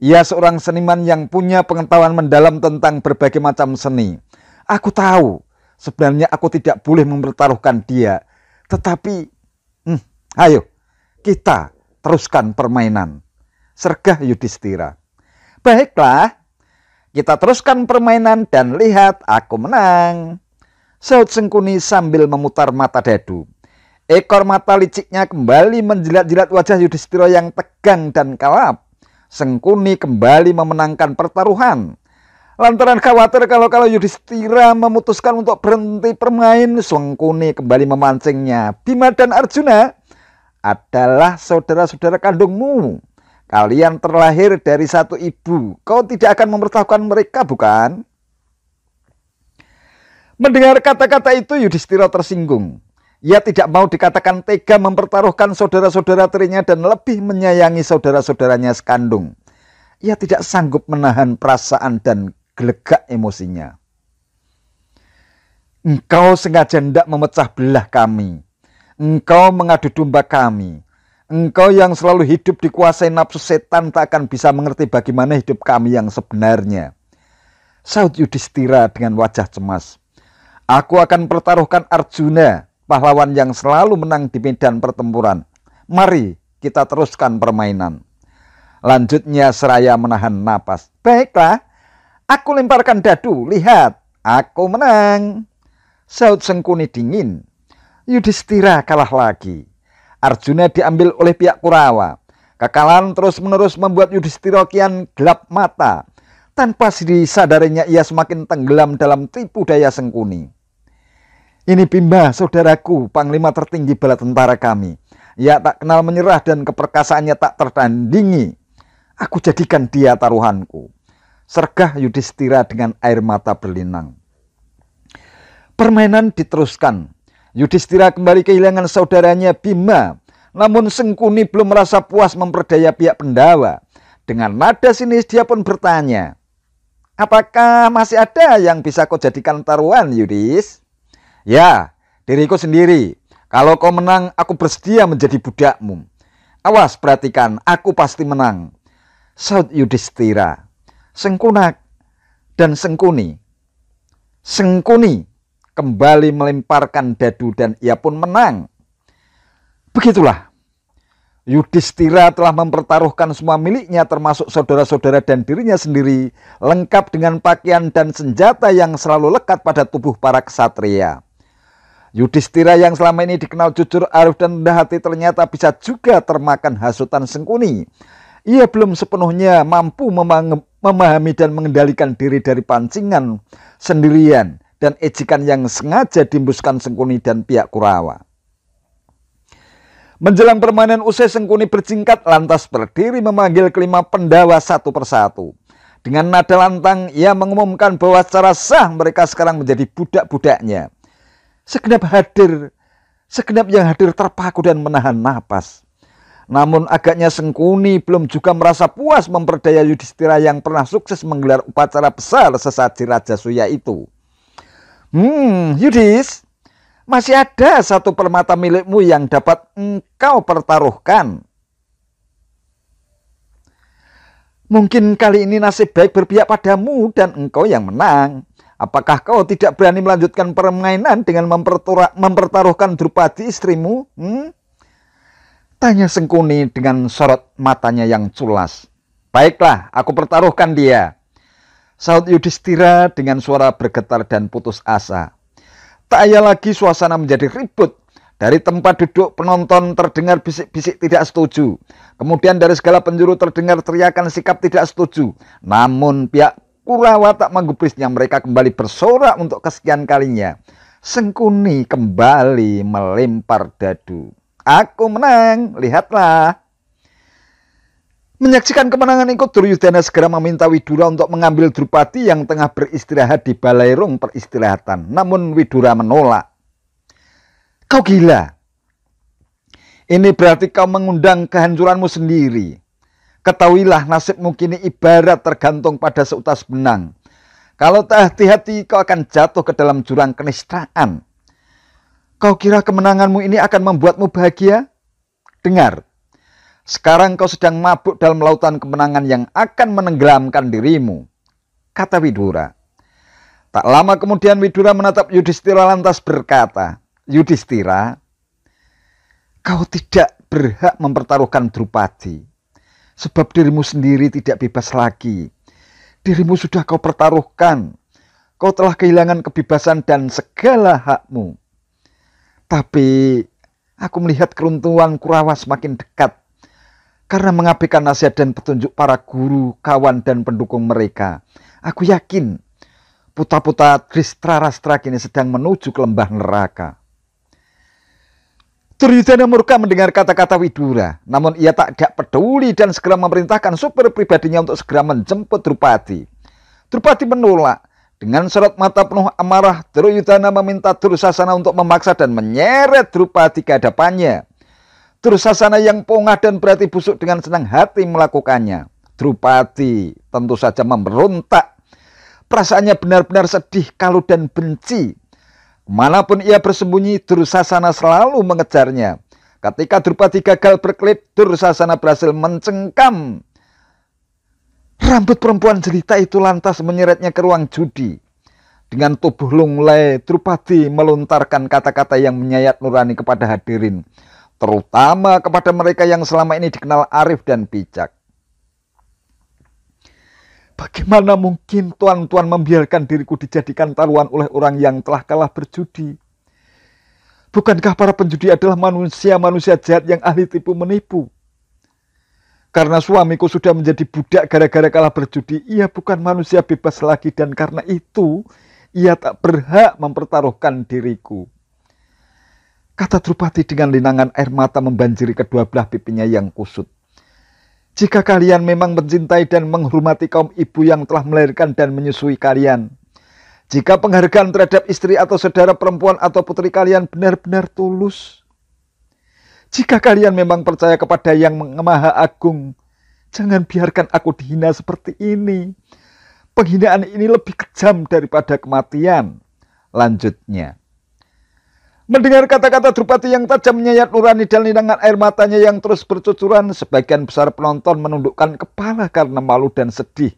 Ia seorang seniman yang punya pengetahuan mendalam tentang berbagai macam seni. Aku tahu, sebenarnya aku tidak boleh mempertaruhkan dia. Tetapi, ayo, kita teruskan permainan, sergah Yudhistira. Baiklah, kita teruskan permainan dan lihat aku menang, sahut Sengkuni sambil memutar mata dadu. Ekor mata liciknya kembali menjilat-jilat wajah Yudhistira yang tegang dan kalap. Sengkuni kembali memenangkan pertaruhan. Lantaran khawatir kalau Yudhistira memutuskan untuk berhenti bermain, Sengkuni kembali memancingnya. Bima dan Arjuna adalah saudara-saudara kandungmu. Kalian terlahir dari satu ibu. Kau tidak akan mempertaruhkan mereka, bukan? Mendengar kata-kata itu, Yudhistira tersinggung. Ia tidak mau dikatakan tega mempertaruhkan saudara-saudara tirinya dan lebih menyayangi saudara-saudaranya sekandung. Ia tidak sanggup menahan perasaan dan gelegak emosinya. Engkau sengaja hendak memecah belah kami. Engkau mengadu domba kami. Engkau yang selalu hidup dikuasai nafsu setan tak akan bisa mengerti bagaimana hidup kami yang sebenarnya, sahut Yudhistira dengan wajah cemas. Aku akan pertaruhkan Arjuna, pahlawan yang selalu menang di medan pertempuran. Mari kita teruskan permainan. Lanjutnya seraya menahan napas. Baiklah, aku lemparkan dadu, lihat, aku menang, sahut Sengkuni dingin. Yudhistira kalah lagi. Arjuna diambil oleh pihak Kurawa. Kekalahan terus-menerus membuat Yudhistira kian gelap mata. Tanpa disadarinya ia semakin tenggelam dalam tipu daya Sengkuni. Ini Bima, saudaraku, panglima tertinggi bala tentara kami. Ia tak kenal menyerah dan keperkasaannya tak tertandingi. Aku jadikan dia taruhanku. Sergah Yudhistira dengan air mata berlinang. Permainan diteruskan. Yudhistira kembali kehilangan saudaranya Bima. Namun Sengkuni belum merasa puas memperdaya pihak Pendawa. Dengan nada sinis dia pun bertanya, apakah masih ada yang bisa kau jadikan taruhan, Yudhis? Ya, diriku sendiri. Kalau kau menang, aku bersedia menjadi budakmu. Awas, perhatikan, aku pasti menang. Saud Yudhistira. Sengkunak dan Sengkuni kembali melemparkan dadu dan ia pun menang. Begitulah, Yudhistira telah mempertaruhkan semua miliknya termasuk saudara-saudara dan dirinya sendiri, lengkap dengan pakaian dan senjata yang selalu lekat pada tubuh para ksatria. Yudhistira yang selama ini dikenal jujur, arif dan rendah hati ternyata bisa juga termakan hasutan Sengkuni. Ia belum sepenuhnya mampu memahami dan mengendalikan diri dari pancingan sendirian dan ejekan yang sengaja diembuskan Sengkuni dan pihak Kurawa. Menjelang permainan usai, Sengkuni berjingkat lantas berdiri memanggil kelima Pendawa satu persatu. Dengan nada lantang ia mengumumkan bahwa secara sah mereka sekarang menjadi budak-budaknya. Segenap yang hadir terpaku dan menahan napas. Namun agaknya Sengkuni belum juga merasa puas memperdaya Yudhistira yang pernah sukses menggelar upacara besar sesaji Rajasuya itu. Yudhis, masih ada satu permata milikmu yang dapat engkau pertaruhkan. Mungkin kali ini nasib baik berpihak padamu dan engkau yang menang. Apakah kau tidak berani melanjutkan permainan dengan mempertaruhkan Drupadi istrimu? Tanya Sengkuni dengan sorot matanya yang culas. Baiklah, aku pertaruhkan dia. Saud Yudhistira dengan suara bergetar dan putus asa. Tak ayal lagi suasana menjadi ribut. Dari tempat duduk penonton terdengar bisik-bisik tidak setuju. Kemudian dari segala penjuru terdengar teriakan sikap tidak setuju. Namun pihak Kurawa tak menggubrisnya, mereka kembali bersorak untuk kesekian kalinya. Sengkuni kembali melempar dadu. Aku menang, lihatlah. Menyaksikan kemenangan itu, Duryudana segera meminta Widura untuk mengambil Drupadi yang tengah beristirahat di balairung peristirahatan. Namun Widura menolak. Kau gila. Ini berarti kau mengundang kehancuranmu sendiri. Ketahuilah nasibmu kini ibarat tergantung pada seutas benang. Kalau tak hati-hati kau akan jatuh ke dalam jurang kenistaan. Kau kira kemenanganmu ini akan membuatmu bahagia? Dengar. Sekarang kau sedang mabuk dalam lautan kemenangan yang akan menenggelamkan dirimu, kata Widura. Tak lama kemudian Widura menatap Yudhistira lantas berkata, Yudhistira, kau tidak berhak mempertaruhkan Drupadi, sebab dirimu sendiri tidak bebas lagi. Dirimu sudah kau pertaruhkan, kau telah kehilangan kebebasan dan segala hakmu. Tapi aku melihat keruntuhan Kurawa semakin dekat. Karena mengabaikan nasihat dan petunjuk para guru, kawan, dan pendukung mereka, aku yakin putra-putra Dhritarashtra kini sedang menuju ke lembah neraka. Duryudana murka mendengar kata-kata Widura, namun ia tak peduli dan segera memerintahkan supir pribadinya untuk segera menjemput Drupadi. Drupadi menolak. Dengan sorot mata penuh amarah, Duryudana meminta Dursasana untuk memaksa dan menyeret Drupadi ke hadapannya. Dursasana yang pongah dan berhati busuk dengan senang hati melakukannya. Drupadi tentu saja memberontak. Perasaannya benar-benar sedih, kalut dan benci. Kemanapun ia bersembunyi, Dursasana selalu mengejarnya. Ketika Drupadi gagal berkelit, Dursasana berhasil mencengkam rambut perempuan jelita itu lantas menyeretnya ke ruang judi. Dengan tubuh lunglai, Drupadi melontarkan kata-kata yang menyayat nurani kepada hadirin, terutama kepada mereka yang selama ini dikenal arif dan bijak. Bagaimana mungkin tuan-tuan membiarkan diriku dijadikan taruhan oleh orang yang telah kalah berjudi? Bukankah para penjudi adalah manusia-manusia jahat yang ahli tipu menipu? Karena suamiku sudah menjadi budak gara-gara kalah berjudi, ia bukan manusia bebas lagi dan karena itu ia tak berhak mempertaruhkan diriku. Kata Drupadi dengan linangan air mata membanjiri kedua belah pipinya yang kusut. Jika kalian memang mencintai dan menghormati kaum ibu yang telah melahirkan dan menyusui kalian, jika penghargaan terhadap istri atau saudara perempuan atau putri kalian benar-benar tulus, jika kalian memang percaya kepada Yang Maha Agung, jangan biarkan aku dihina seperti ini. Penghinaan ini lebih kejam daripada kematian. Lanjutnya. Mendengar kata-kata Drupadi yang tajam menyayat nurani dan linangan air matanya yang terus bercucuran, sebagian besar penonton menundukkan kepala karena malu dan sedih.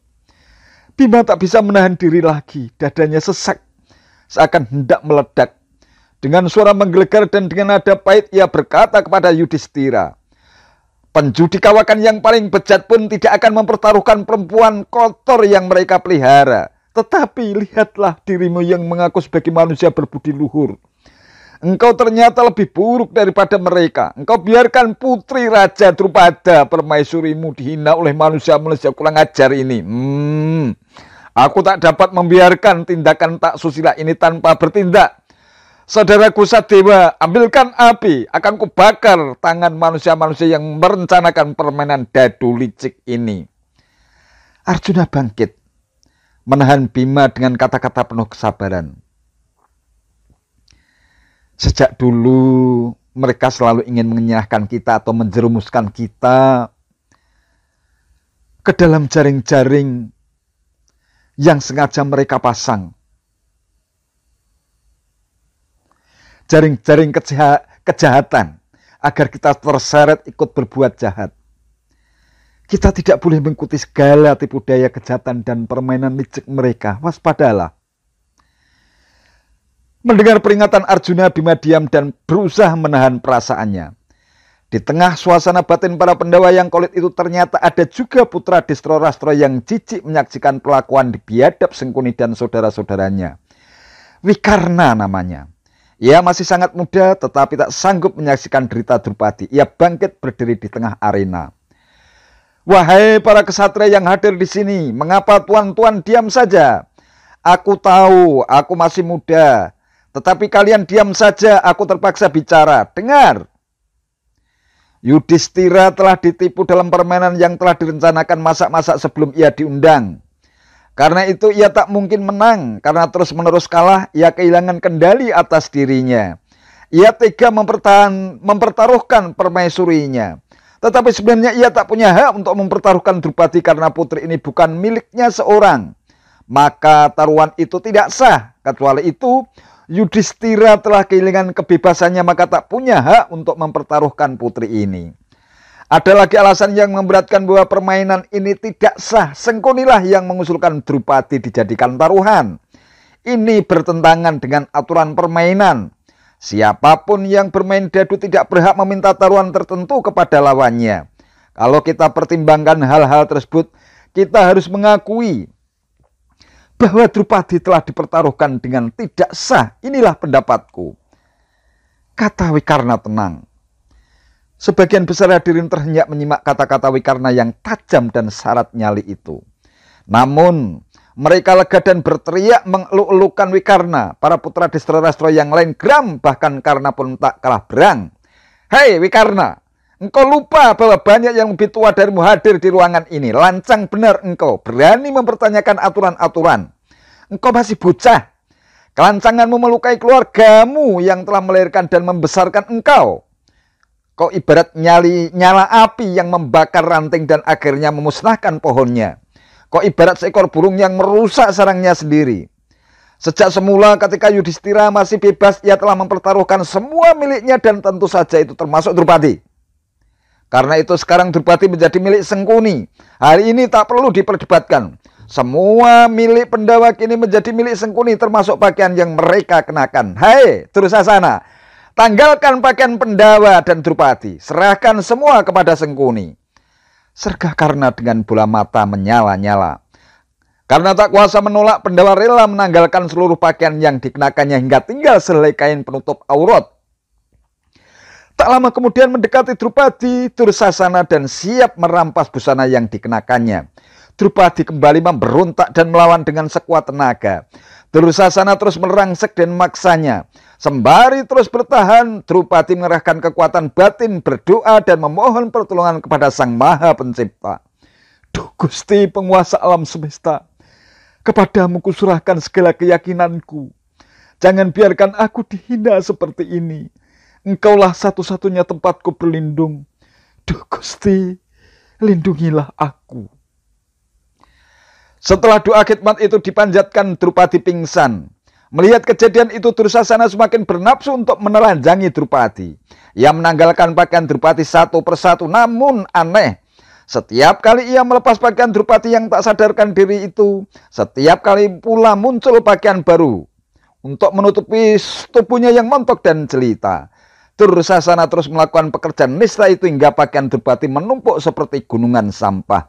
Bima tak bisa menahan diri lagi, dadanya sesak, seakan hendak meledak. Dengan suara menggelegar dan dengan nada pahit ia berkata kepada Yudhistira, penjudi kawakan yang paling bejat pun tidak akan mempertaruhkan perempuan kotor yang mereka pelihara. Tetapi lihatlah dirimu yang mengaku sebagai manusia berbudi luhur. Engkau ternyata lebih buruk daripada mereka. Engkau biarkan putri Raja Drupada permaisurimu dihina oleh manusia-manusia kurang ajar ini. Aku tak dapat membiarkan tindakan tak susila ini tanpa bertindak. Saudaraku Sadewa, ambilkan api, akan kubakar tangan manusia-manusia yang merencanakan permainan dadu licik ini. Arjuna bangkit, menahan Bima dengan kata-kata penuh kesabaran. Sejak dulu mereka selalu ingin mengenyahkan kita atau menjerumuskan kita ke dalam jaring-jaring yang sengaja mereka pasang. Jaring-jaring kejahatan agar kita terseret ikut berbuat jahat. Kita tidak boleh mengikuti segala tipu daya kejahatan dan permainan licik mereka. Waspadalah. Mendengar peringatan Arjuna, Bima diam dan berusaha menahan perasaannya. Di tengah suasana batin para Pandawa yang kolit itu ternyata ada juga putra Dhritarashtra yang jijik menyaksikan pelakuan biadab Sengkuni dan saudara-saudaranya. Wikarna namanya. Ia masih sangat muda tetapi tak sanggup menyaksikan derita Drupadi. Ia bangkit berdiri di tengah arena. Wahai para kesatria yang hadir di sini, mengapa tuan-tuan diam saja? Aku tahu, aku masih muda. Tetapi kalian diam saja, aku terpaksa bicara. Dengar. Yudhistira telah ditipu dalam permainan yang telah direncanakan masak-masak sebelum ia diundang. Karena itu ia tak mungkin menang. Karena terus-menerus kalah, ia kehilangan kendali atas dirinya. Ia tega mempertaruhkan permaisurinya. Tetapi sebenarnya ia tak punya hak untuk mempertaruhkan Drupadi karena putri ini bukan miliknya seorang. Maka taruhan itu tidak sah. Kecuali itu, Yudhistira telah kehilangan kebebasannya maka tak punya hak untuk mempertaruhkan putri ini. Ada lagi alasan yang memberatkan bahwa permainan ini tidak sah. Sengkunilah yang mengusulkan Drupadi dijadikan taruhan. Ini bertentangan dengan aturan permainan. Siapapun yang bermain dadu tidak berhak meminta taruhan tertentu kepada lawannya. Kalau kita pertimbangkan hal-hal tersebut, kita harus mengakui bahwa Drupadi telah dipertaruhkan dengan tidak sah. Inilah pendapatku. Kata Wikarna tenang. Sebagian besar hadirin terhenyak menyimak kata-kata Wikarna yang tajam dan syarat nyali itu. Namun mereka lega dan berteriak mengeluk-elukan Wikarna. Para putra Dhritarashtra yang lain geram, bahkan Karna pun tak kalah berang. Hei Wikarna, engkau lupa bahwa banyak yang lebih tua darimu hadir di ruangan ini. Lancang benar engkau, berani mempertanyakan aturan-aturan. Engkau masih bocah. Kelancanganmu melukai keluargamu yang telah melahirkan dan membesarkan engkau. Kau ibarat nyala api yang membakar ranting dan akhirnya memusnahkan pohonnya. Kau ibarat seekor burung yang merusak sarangnya sendiri. Sejak semula ketika Yudhistira masih bebas, ia telah mempertaruhkan semua miliknya dan tentu saja itu termasuk Drupadi. Karena itu sekarang Drupadi menjadi milik Sengkuni. Hal ini tak perlu diperdebatkan. Semua milik Pandawa kini menjadi milik Sengkuni termasuk pakaian yang mereka kenakan. Hai Dursasana, tanggalkan pakaian Pandawa dan Drupadi. Serahkan semua kepada Sengkuni. Sergah Karna dengan bola mata menyala-nyala. Karena tak kuasa menolak, Pandawa rela menanggalkan seluruh pakaian yang dikenakannya hingga tinggal selai kain penutup aurat. Tak lama kemudian mendekati Drupadi, Dursasana dan siap merampas busana yang dikenakannya. Drupadi kembali memberontak dan melawan dengan sekuat tenaga. Dursasana terus merangsek dan memaksanya. Sembari terus bertahan, Drupadi mengerahkan kekuatan batin, berdoa dan memohon pertolongan kepada Sang Maha Pencipta. Duh Gusti penguasa alam semesta, kepadamu kuserahkan segala keyakinanku. Jangan biarkan aku dihina seperti ini. Engkaulah satu-satunya tempatku berlindung. Duh Gusti, lindungilah aku. Setelah doa khidmat itu dipanjatkan, Drupadi pingsan. Melihat kejadian itu, Dursasana semakin bernafsu untuk menelanjangi Drupadi. Ia menanggalkan pakaian Drupadi satu persatu, namun aneh. Setiap kali ia melepas pakaian Drupadi yang tak sadarkan diri itu, setiap kali pula muncul pakaian baru untuk menutupi tubuhnya yang montok dan jelita. Dursasana terus melakukan pekerjaan nista itu hingga pakaian Drupadi menumpuk seperti gunungan sampah.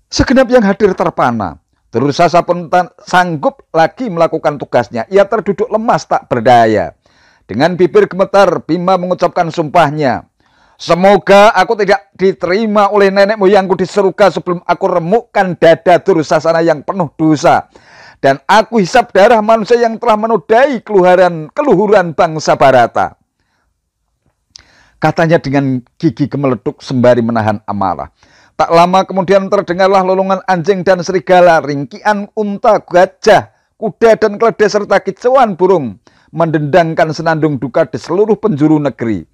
Segenap yang hadir terpana. Dursasana pun sanggup lagi melakukan tugasnya. Ia terduduk lemas tak berdaya. Dengan bibir gemetar, Bima mengucapkan sumpahnya. Semoga aku tidak diterima oleh nenek moyangku di surga sebelum aku remukkan dada Dursasana yang penuh dosa. Dan aku hisap darah manusia yang telah menodai keluhuran bangsa Barata. Katanya dengan gigi gemeleduk sembari menahan amarah. Tak lama kemudian terdengarlah lolongan anjing dan serigala, ringkian unta, gajah, kuda dan keledai serta kicauan burung mendendangkan senandung duka di seluruh penjuru negeri.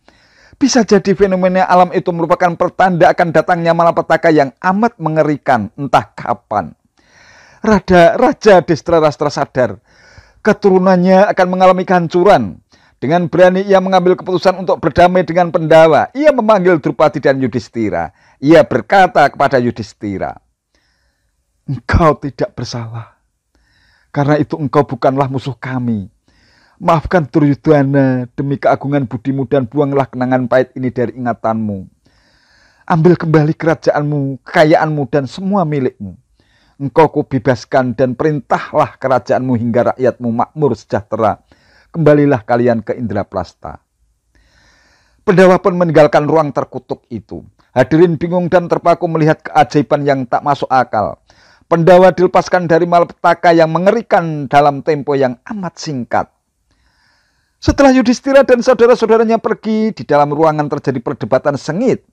Bisa jadi fenomena alam itu merupakan pertanda akan datangnya malapetaka yang amat mengerikan entah kapan. Raja Destrarastra sadar keturunannya akan mengalami kehancuran. Dengan berani ia mengambil keputusan untuk berdamai dengan Pendawa. Ia memanggil Drupadi dan Yudhistira. Ia berkata kepada Yudhistira, engkau tidak bersalah. Karena itu engkau bukanlah musuh kami. Maafkan Duryudana demi keagungan budimu dan buanglah kenangan pahit ini dari ingatanmu. Ambil kembali kerajaanmu, kekayaanmu dan semua milikmu. Engkau kubebaskan dan perintahlah kerajaanmu hingga rakyatmu makmur sejahtera. Kembalilah kalian ke Indraprasta. Pendawa pun meninggalkan ruang terkutuk itu. Hadirin bingung dan terpaku melihat keajaiban yang tak masuk akal. Pendawa dilepaskan dari malapetaka yang mengerikan dalam tempo yang amat singkat. Setelah Yudhistira dan saudara-saudaranya pergi, di dalam ruangan terjadi perdebatan sengit.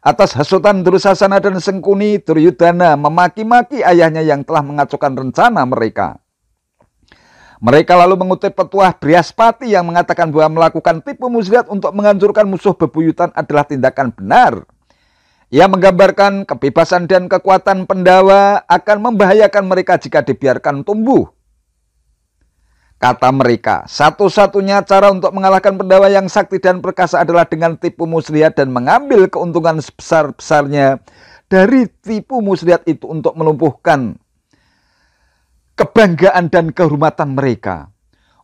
Atas hasutan Dursasana dan Sengkuni, Duryudana memaki-maki ayahnya yang telah mengacaukan rencana mereka. Mereka lalu mengutip petuah Brihaspati yang mengatakan bahwa melakukan tipu muslihat untuk menghancurkan musuh bebuyutan adalah tindakan benar. Ia menggambarkan kebebasan dan kekuatan Pendawa akan membahayakan mereka jika dibiarkan tumbuh. Kata mereka, satu-satunya cara untuk mengalahkan Pendawa yang sakti dan perkasa adalah dengan tipu muslihat dan mengambil keuntungan sebesar-besarnya dari tipu muslihat itu untuk melumpuhkan kebanggaan dan kehormatan mereka.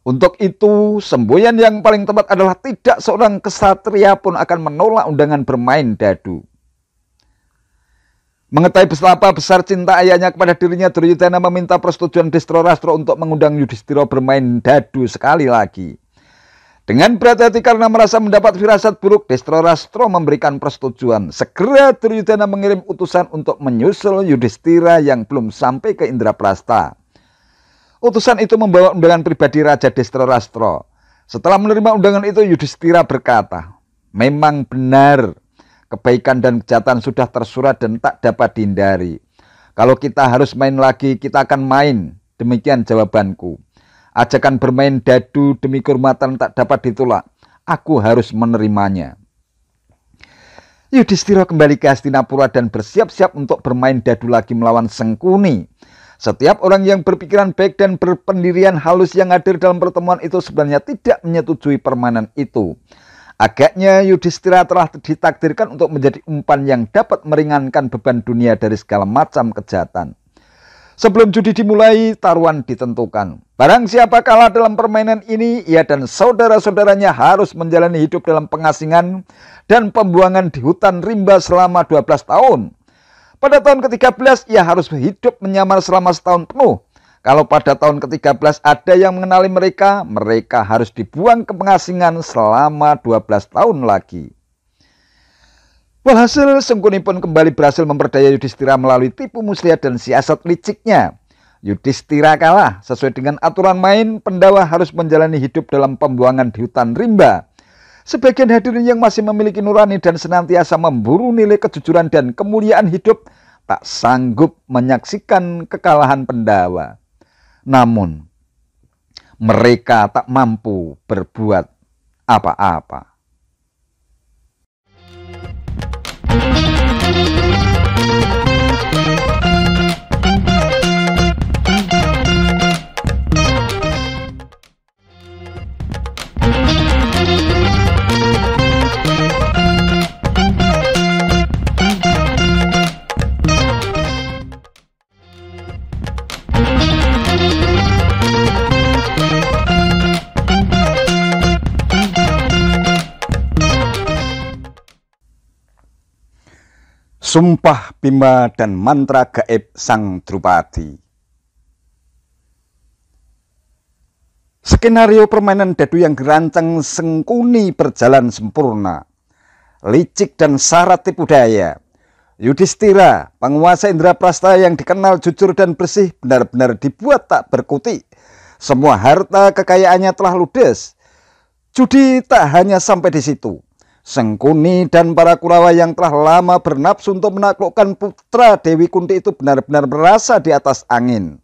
Untuk itu, semboyan yang paling tepat adalah tidak seorang kesatria pun akan menolak undangan bermain dadu. Mengetahui betapa besar cinta ayahnya kepada dirinya, Duryudana meminta persetujuan Destrorastra untuk mengundang Yudhistira bermain dadu sekali lagi. Dengan berat hati karena merasa mendapat firasat buruk, Destrorastra memberikan persetujuan. Segera Duryudana mengirim utusan untuk menyusul Yudhistira yang belum sampai ke Indraprasta. Utusan itu membawa undangan pribadi Raja Destrorastra. Setelah menerima undangan itu, Yudhistira berkata, memang benar, kebaikan dan kejahatan sudah tersurat dan tak dapat dihindari. Kalau kita harus main lagi, kita akan main. Demikian jawabanku. Ajakan bermain dadu demi kehormatan tak dapat ditolak. Aku harus menerimanya. Yudhistira kembali ke Hastinapura dan bersiap-siap untuk bermain dadu lagi melawan Sengkuni. Setiap orang yang berpikiran baik dan berpendirian halus yang hadir dalam pertemuan itu sebenarnya tidak menyetujui permainan itu. Agaknya Yudhistira telah ditakdirkan untuk menjadi umpan yang dapat meringankan beban dunia dari segala macam kejahatan. Sebelum judi dimulai, taruhan ditentukan. Barang siapa kalah dalam permainan ini, ia dan saudara-saudaranya harus menjalani hidup dalam pengasingan dan pembuangan di hutan rimba selama 12 tahun. Pada tahun ke-13, ia harus hidup menyamar selama setahun penuh. Kalau pada tahun ke-13 ada yang mengenali mereka, mereka harus dibuang ke pengasingan selama 12 tahun lagi. Walhasil, Sengkuni pun kembali berhasil memperdaya Yudhistira melalui tipu muslihat dan siasat liciknya. Yudhistira kalah. Sesuai dengan aturan main, Pandawa harus menjalani hidup dalam pembuangan di hutan rimba. Sebagian hadirin yang masih memiliki nurani dan senantiasa memburu nilai kejujuran dan kemuliaan hidup tak sanggup menyaksikan kekalahan Pandawa. Namun, mereka tak mampu berbuat apa-apa. Sumpah Bima dan mantra gaib Sang Drupadi. Skenario permainan dadu yang dirancang Sengkuni berjalan sempurna. Licik dan syarat tipu daya. Yudhistira, penguasa Indraprastha yang dikenal jujur dan bersih, benar-benar dibuat tak berkutik. Semua harta kekayaannya telah ludes. Judi tak hanya sampai di situ. Sengkuni dan para Kurawa yang telah lama bernafsu untuk menaklukkan putra Dewi Kunti itu benar-benar merasa di atas angin.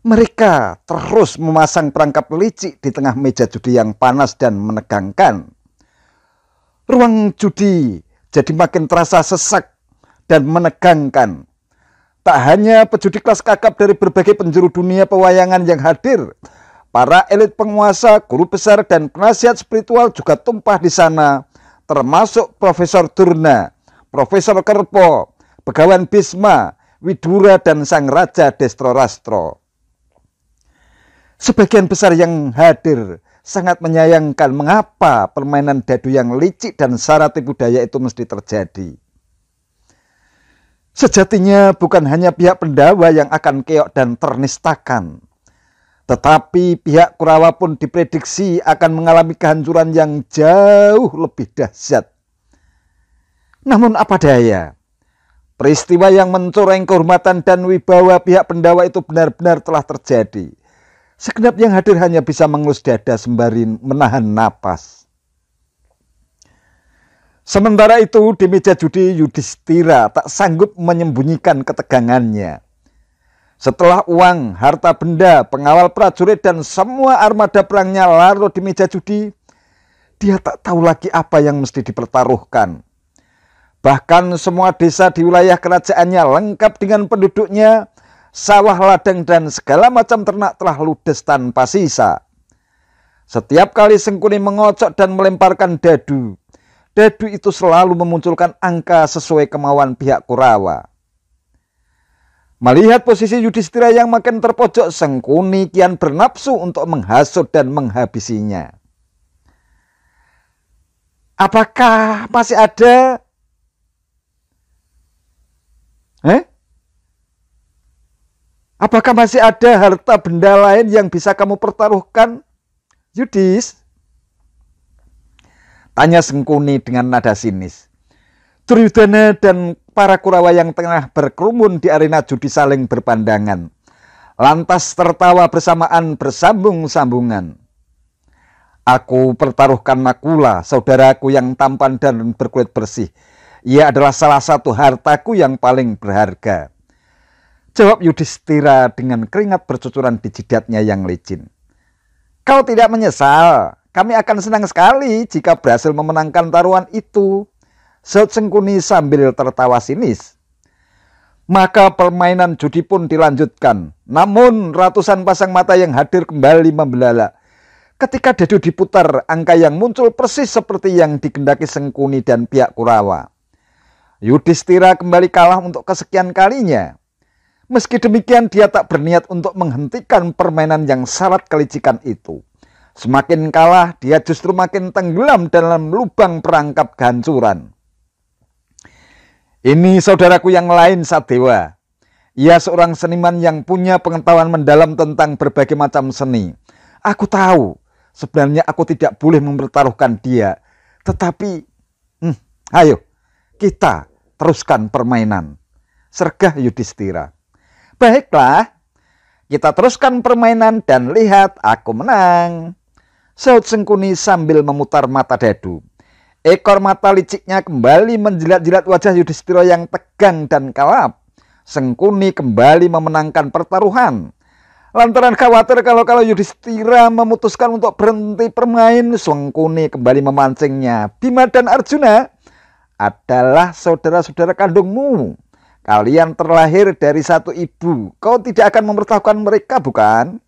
Mereka terus memasang perangkap licik di tengah meja judi yang panas dan menegangkan. Ruang judi jadi makin terasa sesak dan menegangkan. Tak hanya pejudi kelas kakap dari berbagai penjuru dunia pewayangan yang hadir, para elit penguasa, guru besar, dan penasihat spiritual juga tumpah di sana, termasuk Profesor Durna, Profesor Kerpo, Begawan Bisma, Widura, dan Sang Raja Destrorastro. Sebagian besar yang hadir sangat menyayangkan mengapa permainan dadu yang licik dan syarat tipu daya itu mesti terjadi. Sejatinya bukan hanya pihak Pandawa yang akan keok dan ternistakan, tetapi pihak Kurawa pun diprediksi akan mengalami kehancuran yang jauh lebih dahsyat. Namun apa daya, peristiwa yang mencoreng kehormatan dan wibawa pihak Pandawa itu benar-benar telah terjadi. Segenap yang hadir hanya bisa mengelus dada sembari menahan napas. Sementara itu di meja judi Yudhistira tak sanggup menyembunyikan ketegangannya. Setelah uang, harta benda, pengawal prajurit, dan semua armada perangnya larut di meja judi, dia tak tahu lagi apa yang mesti dipertaruhkan. Bahkan semua desa di wilayah kerajaannya lengkap dengan penduduknya, sawah ladang dan segala macam ternak telah ludes tanpa sisa. Setiap kali Sengkuni mengocok dan melemparkan dadu, dadu itu selalu memunculkan angka sesuai kemauan pihak Kurawa. Melihat posisi Yudhistira yang makin terpojok, Sengkuni kian bernafsu untuk menghasut dan menghabisinya. Apakah masih ada? Apakah masih ada harta benda lain yang bisa kamu pertaruhkan, Yudhis? Tanya Sengkuni dengan nada sinis. Duryudana dan para Kurawa yang tengah berkerumun di arena judi saling berpandangan. Lantas tertawa bersamaan bersambung-sambungan. Aku pertaruhkan Nakula, saudaraku yang tampan dan berkulit bersih. Ia adalah salah satu hartaku yang paling berharga. Jawab Yudhistira dengan keringat bercucuran di jidatnya yang licin. Kau tidak menyesal, kami akan senang sekali jika berhasil memenangkan taruhan itu. Saud Sengkuni sambil tertawa sinis. Maka permainan judi pun dilanjutkan. Namun ratusan pasang mata yang hadir kembali membelalak. Ketika dadu diputar, angka yang muncul persis seperti yang digendaki Sengkuni dan pihak Kurawa. Yudhistira kembali kalah untuk kesekian kalinya. Meski demikian dia tak berniat untuk menghentikan permainan yang syarat kelicikan itu. Semakin kalah dia justru makin tenggelam dalam lubang perangkap kehancuran. Ini saudaraku yang lain, Sadewa. Ia seorang seniman yang punya pengetahuan mendalam tentang berbagai macam seni. Aku tahu, sebenarnya aku tidak boleh mempertaruhkan dia. Tetapi, ayo, kita teruskan permainan. Sergah Yudhistira. Baiklah, kita teruskan permainan dan lihat aku menang, sahut Sengkuni sambil memutar mata Dadu. Ekor mata liciknya kembali menjilat-jilat wajah Yudhistira yang tegang dan kalap. Sengkuni kembali memenangkan pertaruhan. Lantaran khawatir kalau Yudhistira memutuskan untuk berhenti bermain, Sengkuni kembali memancingnya. Bima dan Arjuna adalah saudara-saudara kandungmu. Kalian terlahir dari satu ibu. Kau tidak akan mempertaruhkan mereka, bukan?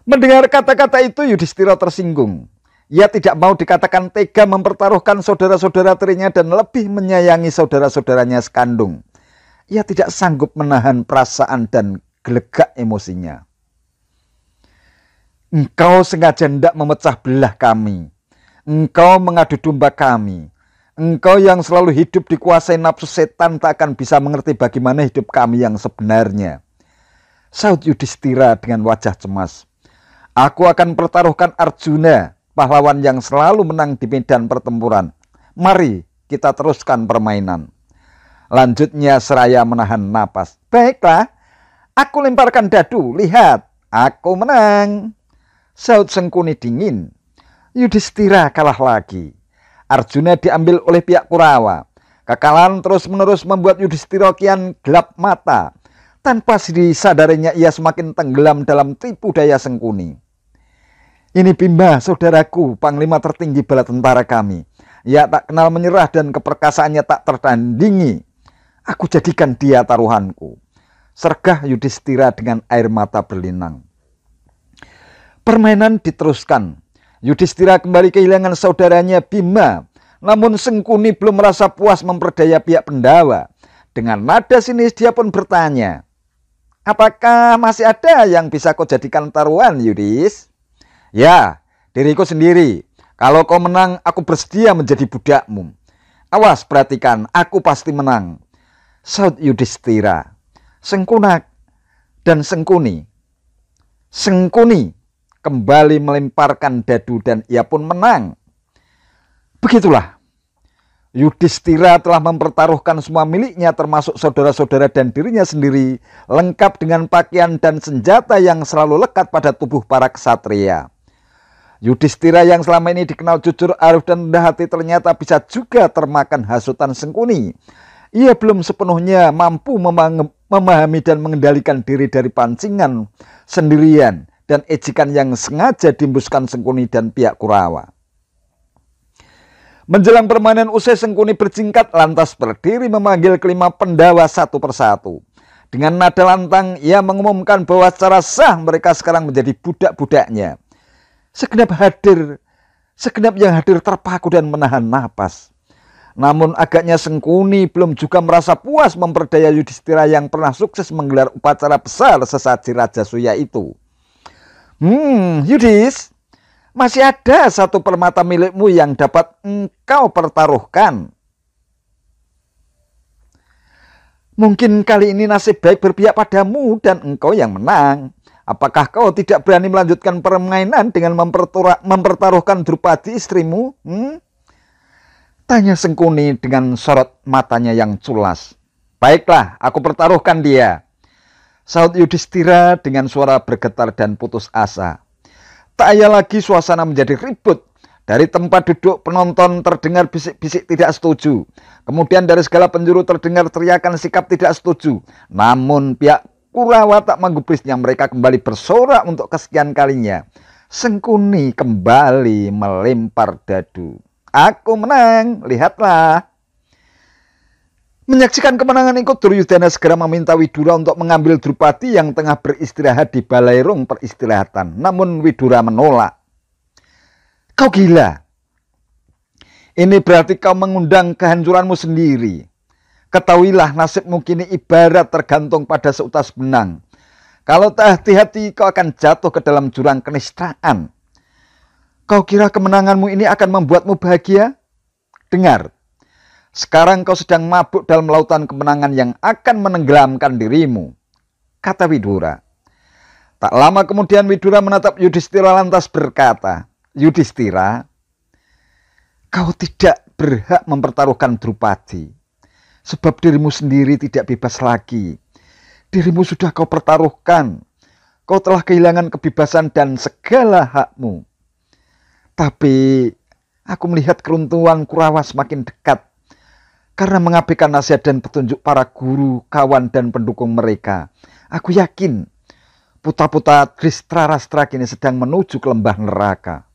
Mendengar kata-kata itu, Yudhistira tersinggung. Ia tidak mau dikatakan tega mempertaruhkan saudara-saudara tirinya dan lebih menyayangi saudara-saudaranya sekandung. Ia tidak sanggup menahan perasaan dan gelegak emosinya. Engkau sengaja hendak memecah belah kami. Engkau mengadu domba kami. Engkau yang selalu hidup dikuasai nafsu setan tak akan bisa mengerti bagaimana hidup kami yang sebenarnya, sahut Yudhistira dengan wajah cemas. Aku akan pertaruhkan Arjuna, pahlawan yang selalu menang di medan pertempuran. Mari kita teruskan permainan. Lanjutnya seraya menahan napas. Baiklah, aku lemparkan dadu. Lihat, aku menang, sahut Sengkuni dingin. Yudhistira kalah lagi. Arjuna diambil oleh pihak Kurawa. Kekalahan terus-menerus membuat Yudhistira kian gelap mata. Tanpa disadarinya ia semakin tenggelam dalam tipu daya Sengkuni. Ini Bima, saudaraku, panglima tertinggi bala tentara kami. Ia tak kenal menyerah dan keperkasaannya tak tertandingi. Aku jadikan dia taruhanku, sergah Yudhistira dengan air mata berlinang. Permainan diteruskan. Yudhistira kembali kehilangan saudaranya Bima. Namun Sengkuni belum merasa puas memperdaya pihak Pendawa. Dengan nada sinis dia pun bertanya, apakah masih ada yang bisa kau jadikan taruhan, Yudhis? Ya, diriku sendiri. Kalau kau menang, aku bersedia menjadi budakmu. Awas, perhatikan, aku pasti menang, sahut Yudhistira. Sengkuni kembali melemparkan dadu dan ia pun menang. Begitulah, Yudhistira telah mempertaruhkan semua miliknya termasuk saudara-saudara dan dirinya sendiri, lengkap dengan pakaian dan senjata yang selalu lekat pada tubuh para ksatria. Yudhistira yang selama ini dikenal jujur, arif dan rendah hati ternyata bisa juga termakan hasutan Sengkuni. Ia belum sepenuhnya mampu memahami dan mengendalikan diri dari pancingan sendirian dan ejekan yang sengaja diembuskan Sengkuni dan pihak Kurawa. Menjelang permainan usai, Sengkuni berjingkat lantas berdiri memanggil kelima Pendawa satu persatu. Dengan nada lantang ia mengumumkan bahwa secara sah mereka sekarang menjadi budak-budaknya. Segenap yang hadir terpaku dan menahan napas. Namun agaknya Sengkuni belum juga merasa puas memperdaya Yudhistira yang pernah sukses menggelar upacara besar sesaji Rajasuya itu. Yudhis, masih ada satu permata milikmu yang dapat engkau pertaruhkan. Mungkin kali ini nasib baik berpihak padamu dan engkau yang menang. Apakah kau tidak berani melanjutkan permainan dengan mempertaruhkan Drupadi istrimu? Tanya Sengkuni dengan sorot matanya yang culas. Baiklah, aku pertaruhkan dia, sahut Yudhistira dengan suara bergetar dan putus asa. Tak ayal lagi suasana menjadi ribut. Dari tempat duduk penonton terdengar bisik-bisik tidak setuju. Kemudian dari segala penjuru terdengar teriakan sikap tidak setuju. Namun pihak Kurawa tak menggubrisnya, mereka kembali bersorak untuk kesekian kalinya. Sengkuni kembali melempar dadu. Aku menang, lihatlah. Menyaksikan kemenangan itu, Duryudana segera meminta Widura untuk mengambil Drupadi yang tengah beristirahat di balairung peristirahatan. Namun Widura menolak. Kau gila. Ini berarti kau mengundang kehancuranmu sendiri. Ketahuilah nasibmu kini ibarat tergantung pada seutas benang. Kalau tak hati-hati kau akan jatuh ke dalam jurang kenistaan. Kau kira kemenanganmu ini akan membuatmu bahagia? Dengar, Sekarang kau sedang mabuk dalam lautan kemenangan yang akan menenggelamkan dirimu, kata Widura. Tak lama kemudian Widura menatap Yudhistira lantas berkata, Yudhistira, kau tidak berhak mempertaruhkan Drupadi, sebab dirimu sendiri tidak bebas lagi. Dirimu sudah kau pertaruhkan. Kau telah kehilangan kebebasan dan segala hakmu. Tapi aku melihat keruntuhan Kurawa semakin dekat karena mengabaikan nasihat dan petunjuk para guru, kawan, dan pendukung mereka. Aku yakin putra-putra Dhritarashtra kini sedang menuju ke lembah neraka.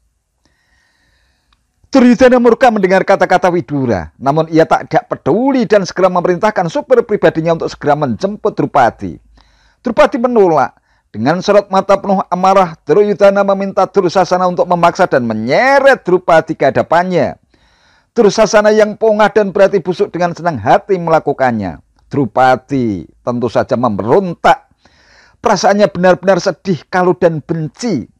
Duryudana murka mendengar kata-kata Widura, namun ia tidak peduli dan segera memerintahkan supir pribadinya untuk segera menjemput Drupadi. Drupadi menolak. Dengan sorot mata penuh amarah, Duryudana meminta Dursasana untuk memaksa dan menyeret Drupadi ke hadapannya. Dursasana yang pongah dan berhati busuk dengan senang hati melakukannya. Drupadi tentu saja memberontak. Perasaannya benar-benar sedih, kalut, dan benci.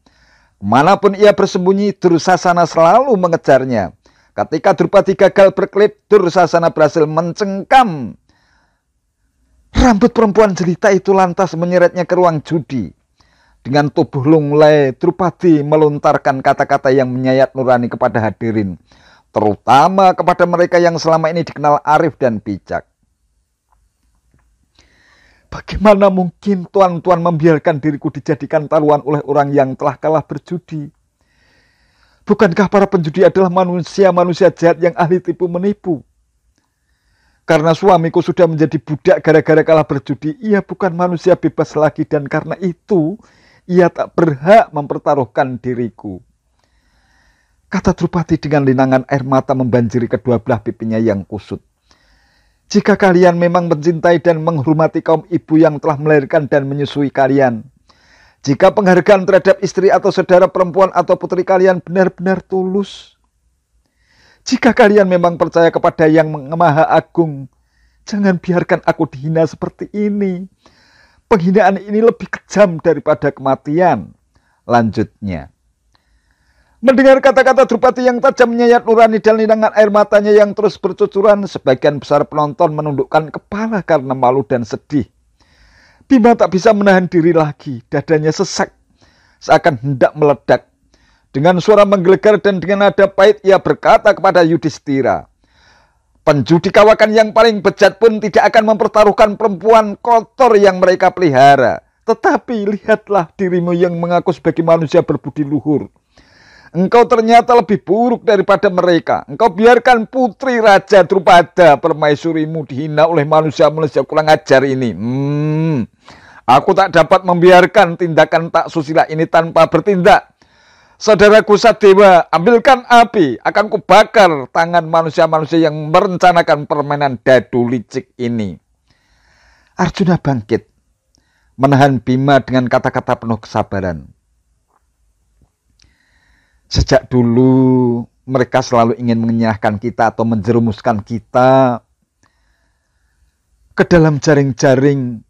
Manapun ia bersembunyi, Dursasana selalu mengejarnya. Ketika Drupadi gagal berkelit, Dursasana berhasil mencengkam rambut perempuan jelita itu lantas menyeretnya ke ruang judi. Dengan tubuh lunglai, Drupadi melontarkan kata-kata yang menyayat nurani kepada hadirin, terutama kepada mereka yang selama ini dikenal arif dan bijak. Bagaimana mungkin tuan-tuan membiarkan diriku dijadikan taruhan oleh orang yang telah kalah berjudi? Bukankah para penjudi adalah manusia-manusia jahat yang ahli tipu menipu? Karena suamiku sudah menjadi budak gara-gara kalah berjudi, ia bukan manusia bebas lagi dan karena itu ia tak berhak mempertaruhkan diriku. Kata Drupadi dengan linangan air mata membanjiri kedua belah pipinya yang kusut. Jika kalian memang mencintai dan menghormati kaum ibu yang telah melahirkan dan menyusui kalian, jika penghargaan terhadap istri atau saudara perempuan atau putri kalian benar-benar tulus, jika kalian memang percaya kepada Yang Maha Agung, jangan biarkan aku dihina seperti ini. Penghinaan ini lebih kejam daripada kematian. Lanjutnya. Mendengar kata-kata Drupadi yang tajam menyayat nurani dan linangan air matanya yang terus bercucuran, sebagian besar penonton menundukkan kepala karena malu dan sedih. Bima tak bisa menahan diri lagi, dadanya sesak, seakan hendak meledak. Dengan suara menggelegar dan dengan nada pahit ia berkata kepada Yudhistira, penjudi kawakan yang paling bejat pun tidak akan mempertaruhkan perempuan kotor yang mereka pelihara. Tetapi lihatlah dirimu yang mengaku sebagai manusia berbudi luhur. Engkau ternyata lebih buruk daripada mereka. Engkau biarkan putri Raja Drupada permaisurimu dihina oleh manusia-manusia kurang ajar ini. Aku tak dapat membiarkan tindakan tak susila ini tanpa bertindak. Saudaraku Sadewa, ambilkan api, akan kubakar tangan manusia-manusia yang merencanakan permainan dadu licik ini. Arjuna bangkit, menahan Bima dengan kata-kata penuh kesabaran. Sejak dulu mereka selalu ingin mengenyahkan kita atau menjerumuskan kita ke dalam jaring-jaring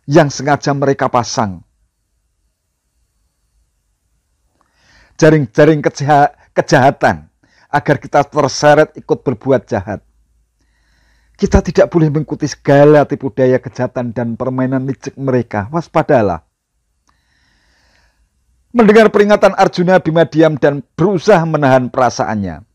yang sengaja mereka pasang. Jaring-jaring kejahatan agar kita terseret ikut berbuat jahat. Kita tidak boleh mengikuti segala tipu daya kejahatan dan permainan licik mereka. Waspadalah. Mendengar peringatan Arjuna, Bima diam dan berusaha menahan perasaannya.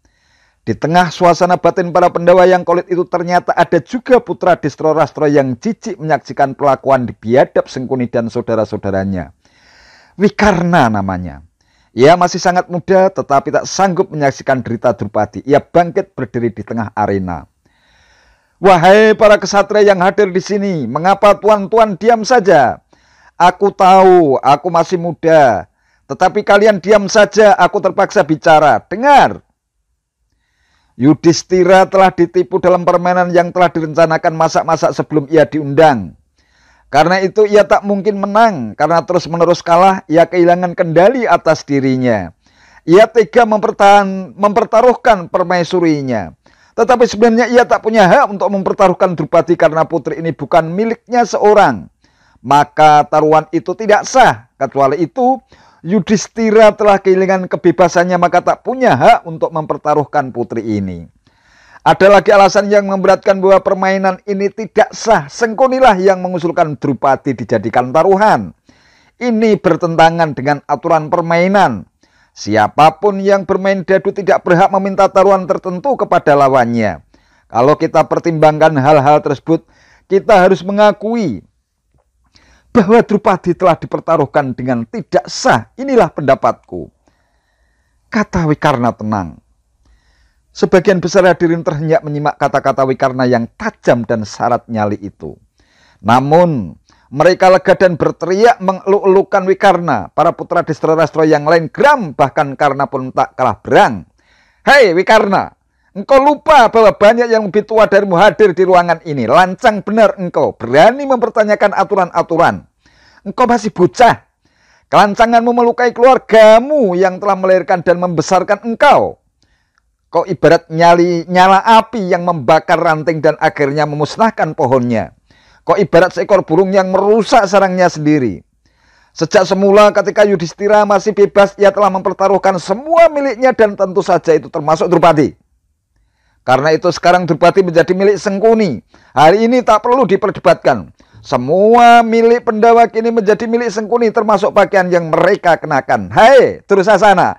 Di tengah suasana batin para pendawa yang kolit itu ternyata ada juga putra Dhritarashtra yang jijik menyaksikan perlakuan di biadab Sengkuni dan saudara-saudaranya. Wikarna namanya. Ia masih sangat muda tetapi tak sanggup menyaksikan derita Drupadi. Ia bangkit berdiri di tengah arena. Wahai para kesatria yang hadir di sini, mengapa tuan-tuan diam saja? Aku tahu, aku masih muda. Tetapi kalian diam saja, aku terpaksa bicara. Dengar. Yudhistira telah ditipu dalam permainan yang telah direncanakan masak-masak sebelum ia diundang. Karena itu ia tak mungkin menang. Karena terus-menerus kalah, ia kehilangan kendali atas dirinya. Ia tega mempertaruhkan permaisurinya. Tetapi sebenarnya ia tak punya hak untuk mempertaruhkan Drupadi karena putri ini bukan miliknya seorang. Maka taruhan itu tidak sah. Kecuali itu, Yudhistira telah kehilangan kebebasannya maka tak punya hak untuk mempertaruhkan putri ini. Ada lagi alasan yang memberatkan bahwa permainan ini tidak sah. Sengkunilah yang mengusulkan Drupadi dijadikan taruhan. Ini bertentangan dengan aturan permainan. Siapapun yang bermain dadu tidak berhak meminta taruhan tertentu kepada lawannya. Kalau kita pertimbangkan hal-hal tersebut, kita harus mengakui bahwa Drupadi telah dipertaruhkan dengan tidak sah. Inilah pendapatku, kata Wikarna tenang. Sebagian besar hadirin terhenyak menyimak kata-kata Wikarna yang tajam dan syarat nyali itu. Namun, mereka lega dan berteriak mengeluk-elukan Wikarna. Para putra Distarastra yang lain geram, bahkan Karna pun tak kalah berang. Hei Wikarna, engkau lupa bahwa banyak yang lebih tua darimu hadir di ruangan ini. Lancang benar engkau, berani mempertanyakan aturan-aturan. Engkau masih bocah. Kelancanganmu melukai keluargamu yang telah melahirkan dan membesarkan engkau. Kau ibarat nyala api yang membakar ranting dan akhirnya memusnahkan pohonnya. Kau ibarat seekor burung yang merusak sarangnya sendiri. Sejak semula ketika Yudhistira masih bebas, ia telah mempertaruhkan semua miliknya dan tentu saja itu termasuk Drupadi. Karena itu sekarang Drupadi menjadi milik Sengkuni. Hari ini tak perlu diperdebatkan. Semua milik Pendawa kini menjadi milik Sengkuni, termasuk pakaian yang mereka kenakan. Hai Dursasana,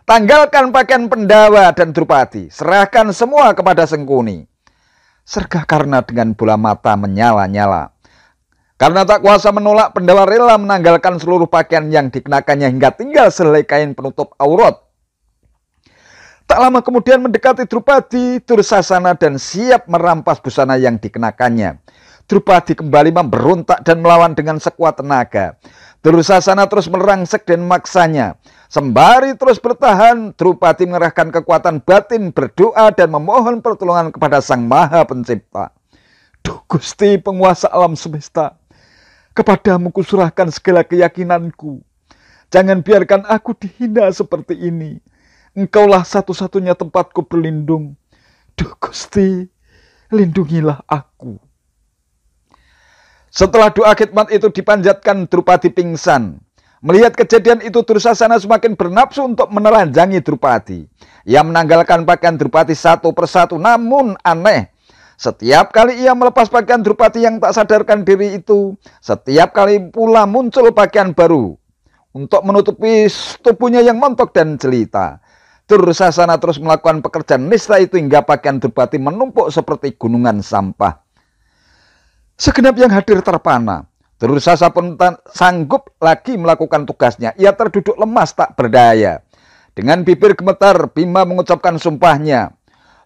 tanggalkan pakaian Pendawa dan Drupadi. Serahkan semua kepada Sengkuni. Sergah Karna dengan bola mata menyala-nyala. Karena tak kuasa menolak, Pendawa rela menanggalkan seluruh pakaian yang dikenakannya hingga tinggal sehelai kain penutup aurat. Tak lama kemudian mendekati Drupadi, Dursasana dan siap merampas busana yang dikenakannya. Drupadi kembali memberontak dan melawan dengan sekuat tenaga. Dursasana terus merangsek dan memaksanya. Sembari terus bertahan, Drupadi mengerahkan kekuatan batin, berdoa dan memohon pertolongan kepada Sang Maha Pencipta. Duh Gusti penguasa alam semesta, kepadamu kuserahkan segala keyakinanku. Jangan biarkan aku dihina seperti ini. Engkaulah satu-satunya tempatku berlindung. Duh Gusti, lindungilah aku. Setelah doa khidmat itu dipanjatkan, Drupadi pingsan. Melihat kejadian itu, Dursasana semakin bernafsu untuk menelanjangi Drupadi. Ia menanggalkan pakaian Drupadi satu persatu, namun aneh. Setiap kali ia melepas pakaian Drupadi yang tak sadarkan diri itu, setiap kali pula muncul pakaian baru untuk menutupi tubuhnya yang montok dan jelita. Dursasana terus melakukan pekerjaan nista itu hingga pakaian Drupadi menumpuk seperti gunungan sampah. Segenap yang hadir terpana. Dursasana pun sanggup lagi melakukan tugasnya. Ia terduduk lemas tak berdaya. Dengan bibir gemetar, Bima mengucapkan sumpahnya.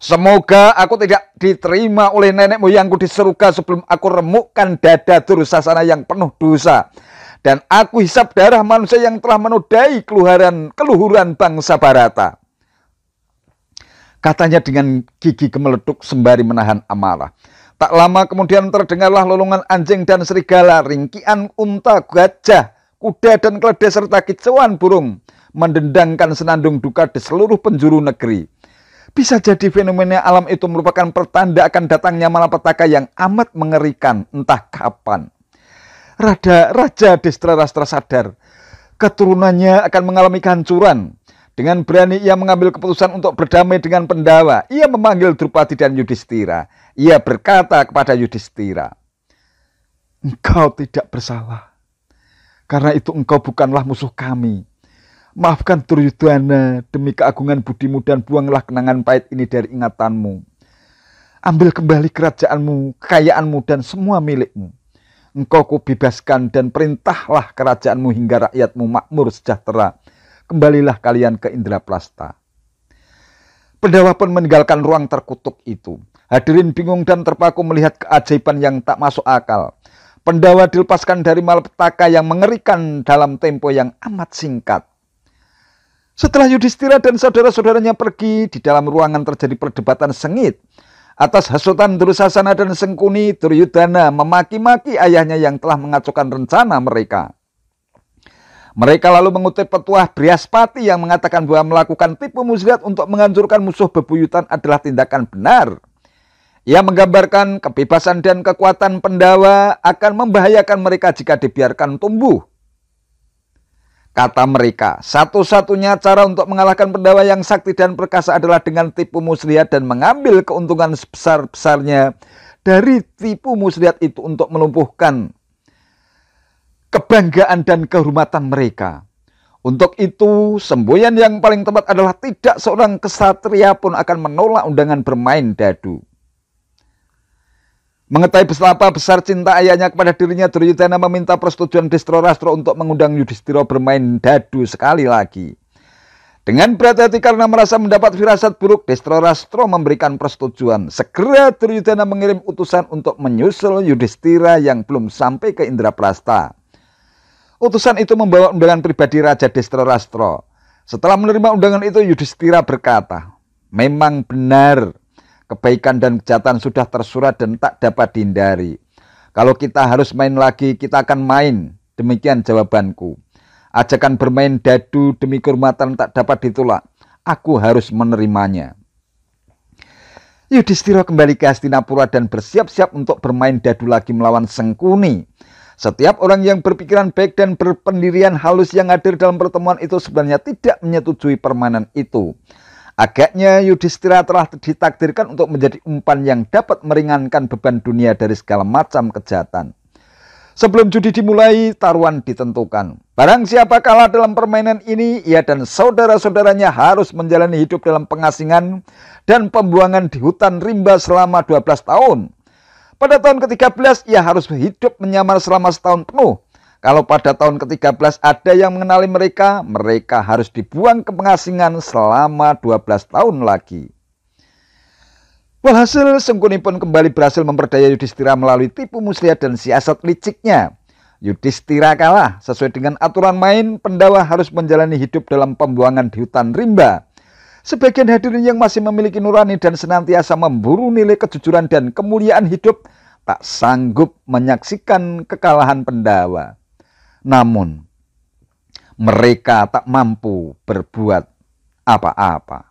Semoga aku tidak diterima oleh nenek moyangku di surga sebelum aku remukkan dada Dursasana yang penuh dosa. Dan aku hisap darah manusia yang telah menodai keluhuran bangsa Barata. Katanya dengan gigi gemeleduk sembari menahan amarah. Tak lama kemudian terdengarlah lolongan anjing dan serigala, ringkian unta, gajah, kuda dan keledai serta kicauan burung mendendangkan senandung duka di seluruh penjuru negeri. Bisa jadi fenomena alam itu merupakan pertanda akan datangnya malapetaka yang amat mengerikan entah kapan. Raja Distarastra sadar keturunannya akan mengalami kehancuran. Dengan berani ia mengambil keputusan untuk berdamai dengan Pendawa. Ia memanggil Drupadi dan Yudhistira. Ia berkata kepada Yudhistira, engkau tidak bersalah. Karena itu engkau bukanlah musuh kami. Maafkan Duryudana demi keagungan budimu dan buanglah kenangan pahit ini dari ingatanmu. Ambil kembali kerajaanmu, kekayaanmu dan semua milikmu. Engkau kubebaskan dan perintahlah kerajaanmu hingga rakyatmu makmur sejahtera. Kembalilah kalian ke Indraprasta. Pendawa pun meninggalkan ruang terkutuk itu. Hadirin bingung dan terpaku melihat keajaiban yang tak masuk akal. Pendawa dilepaskan dari malapetaka yang mengerikan dalam tempo yang amat singkat. Setelah Yudhistira dan saudara-saudaranya pergi, di dalam ruangan terjadi perdebatan sengit. Atas hasutan Dursasana dan Sengkuni, Duryudana memaki-maki ayahnya yang telah mengacaukan rencana mereka. Mereka lalu mengutip petuah Brihaspati yang mengatakan bahwa melakukan tipu muslihat untuk menghancurkan musuh bebuyutan adalah tindakan benar. Ia menggambarkan kebebasan dan kekuatan Pendawa akan membahayakan mereka jika dibiarkan tumbuh. Kata mereka, satu-satunya cara untuk mengalahkan Pandawa yang sakti dan perkasa adalah dengan tipu muslihat dan mengambil keuntungan sebesar-besarnya dari tipu muslihat itu untuk melumpuhkan kebanggaan dan kehormatan mereka. Untuk itu, semboyan yang paling tepat adalah tidak seorang kesatria pun akan menolak undangan bermain dadu. Mengetahui betapa besar cinta ayahnya kepada dirinya, Duryudana meminta persetujuan Dhestharashtra untuk mengundang Yudhistira bermain dadu sekali lagi. Dengan berhati-hati karena merasa mendapat firasat buruk, Dhestharashtra memberikan persetujuan. Segera Duryudana mengirim utusan untuk menyusul Yudhistira yang belum sampai ke Indraprastha. Utusan itu membawa undangan pribadi Raja Dhestharashtra. Setelah menerima undangan itu, Yudhistira berkata, memang benar, kebaikan dan kejahatan sudah tersurat dan tak dapat dihindari. Kalau kita harus main lagi, kita akan main. Demikian jawabanku. Ajakan bermain dadu demi kehormatan tak dapat ditolak. Aku harus menerimanya. Yudhistira kembali ke Hastinapura dan bersiap-siap untuk bermain dadu lagi melawan Sengkuni. Setiap orang yang berpikiran baik dan berpendirian halus yang hadir dalam pertemuan itu sebenarnya tidak menyetujui permainan itu. Agaknya Yudhistira telah ditakdirkan untuk menjadi umpan yang dapat meringankan beban dunia dari segala macam kejahatan. Sebelum judi dimulai, taruhan ditentukan. Barang siapa kalah dalam permainan ini, ia dan saudara-saudaranya harus menjalani hidup dalam pengasingan dan pembuangan di hutan rimba selama 12 tahun. Pada tahun ke-13, ia harus hidup menyamar selama setahun penuh. Kalau pada tahun ke-13 ada yang mengenali mereka, mereka harus dibuang ke pengasingan selama 12 tahun lagi. Walhasil, Sengkuni pun kembali berhasil memperdaya Yudhistira melalui tipu muslihat dan siasat liciknya. Yudhistira kalah. Sesuai dengan aturan main, Pandawa harus menjalani hidup dalam pembuangan di hutan rimba. Sebagian hadirin yang masih memiliki nurani dan senantiasa memburu nilai kejujuran dan kemuliaan hidup tak sanggup menyaksikan kekalahan Pandawa. Namun, mereka tak mampu berbuat apa-apa.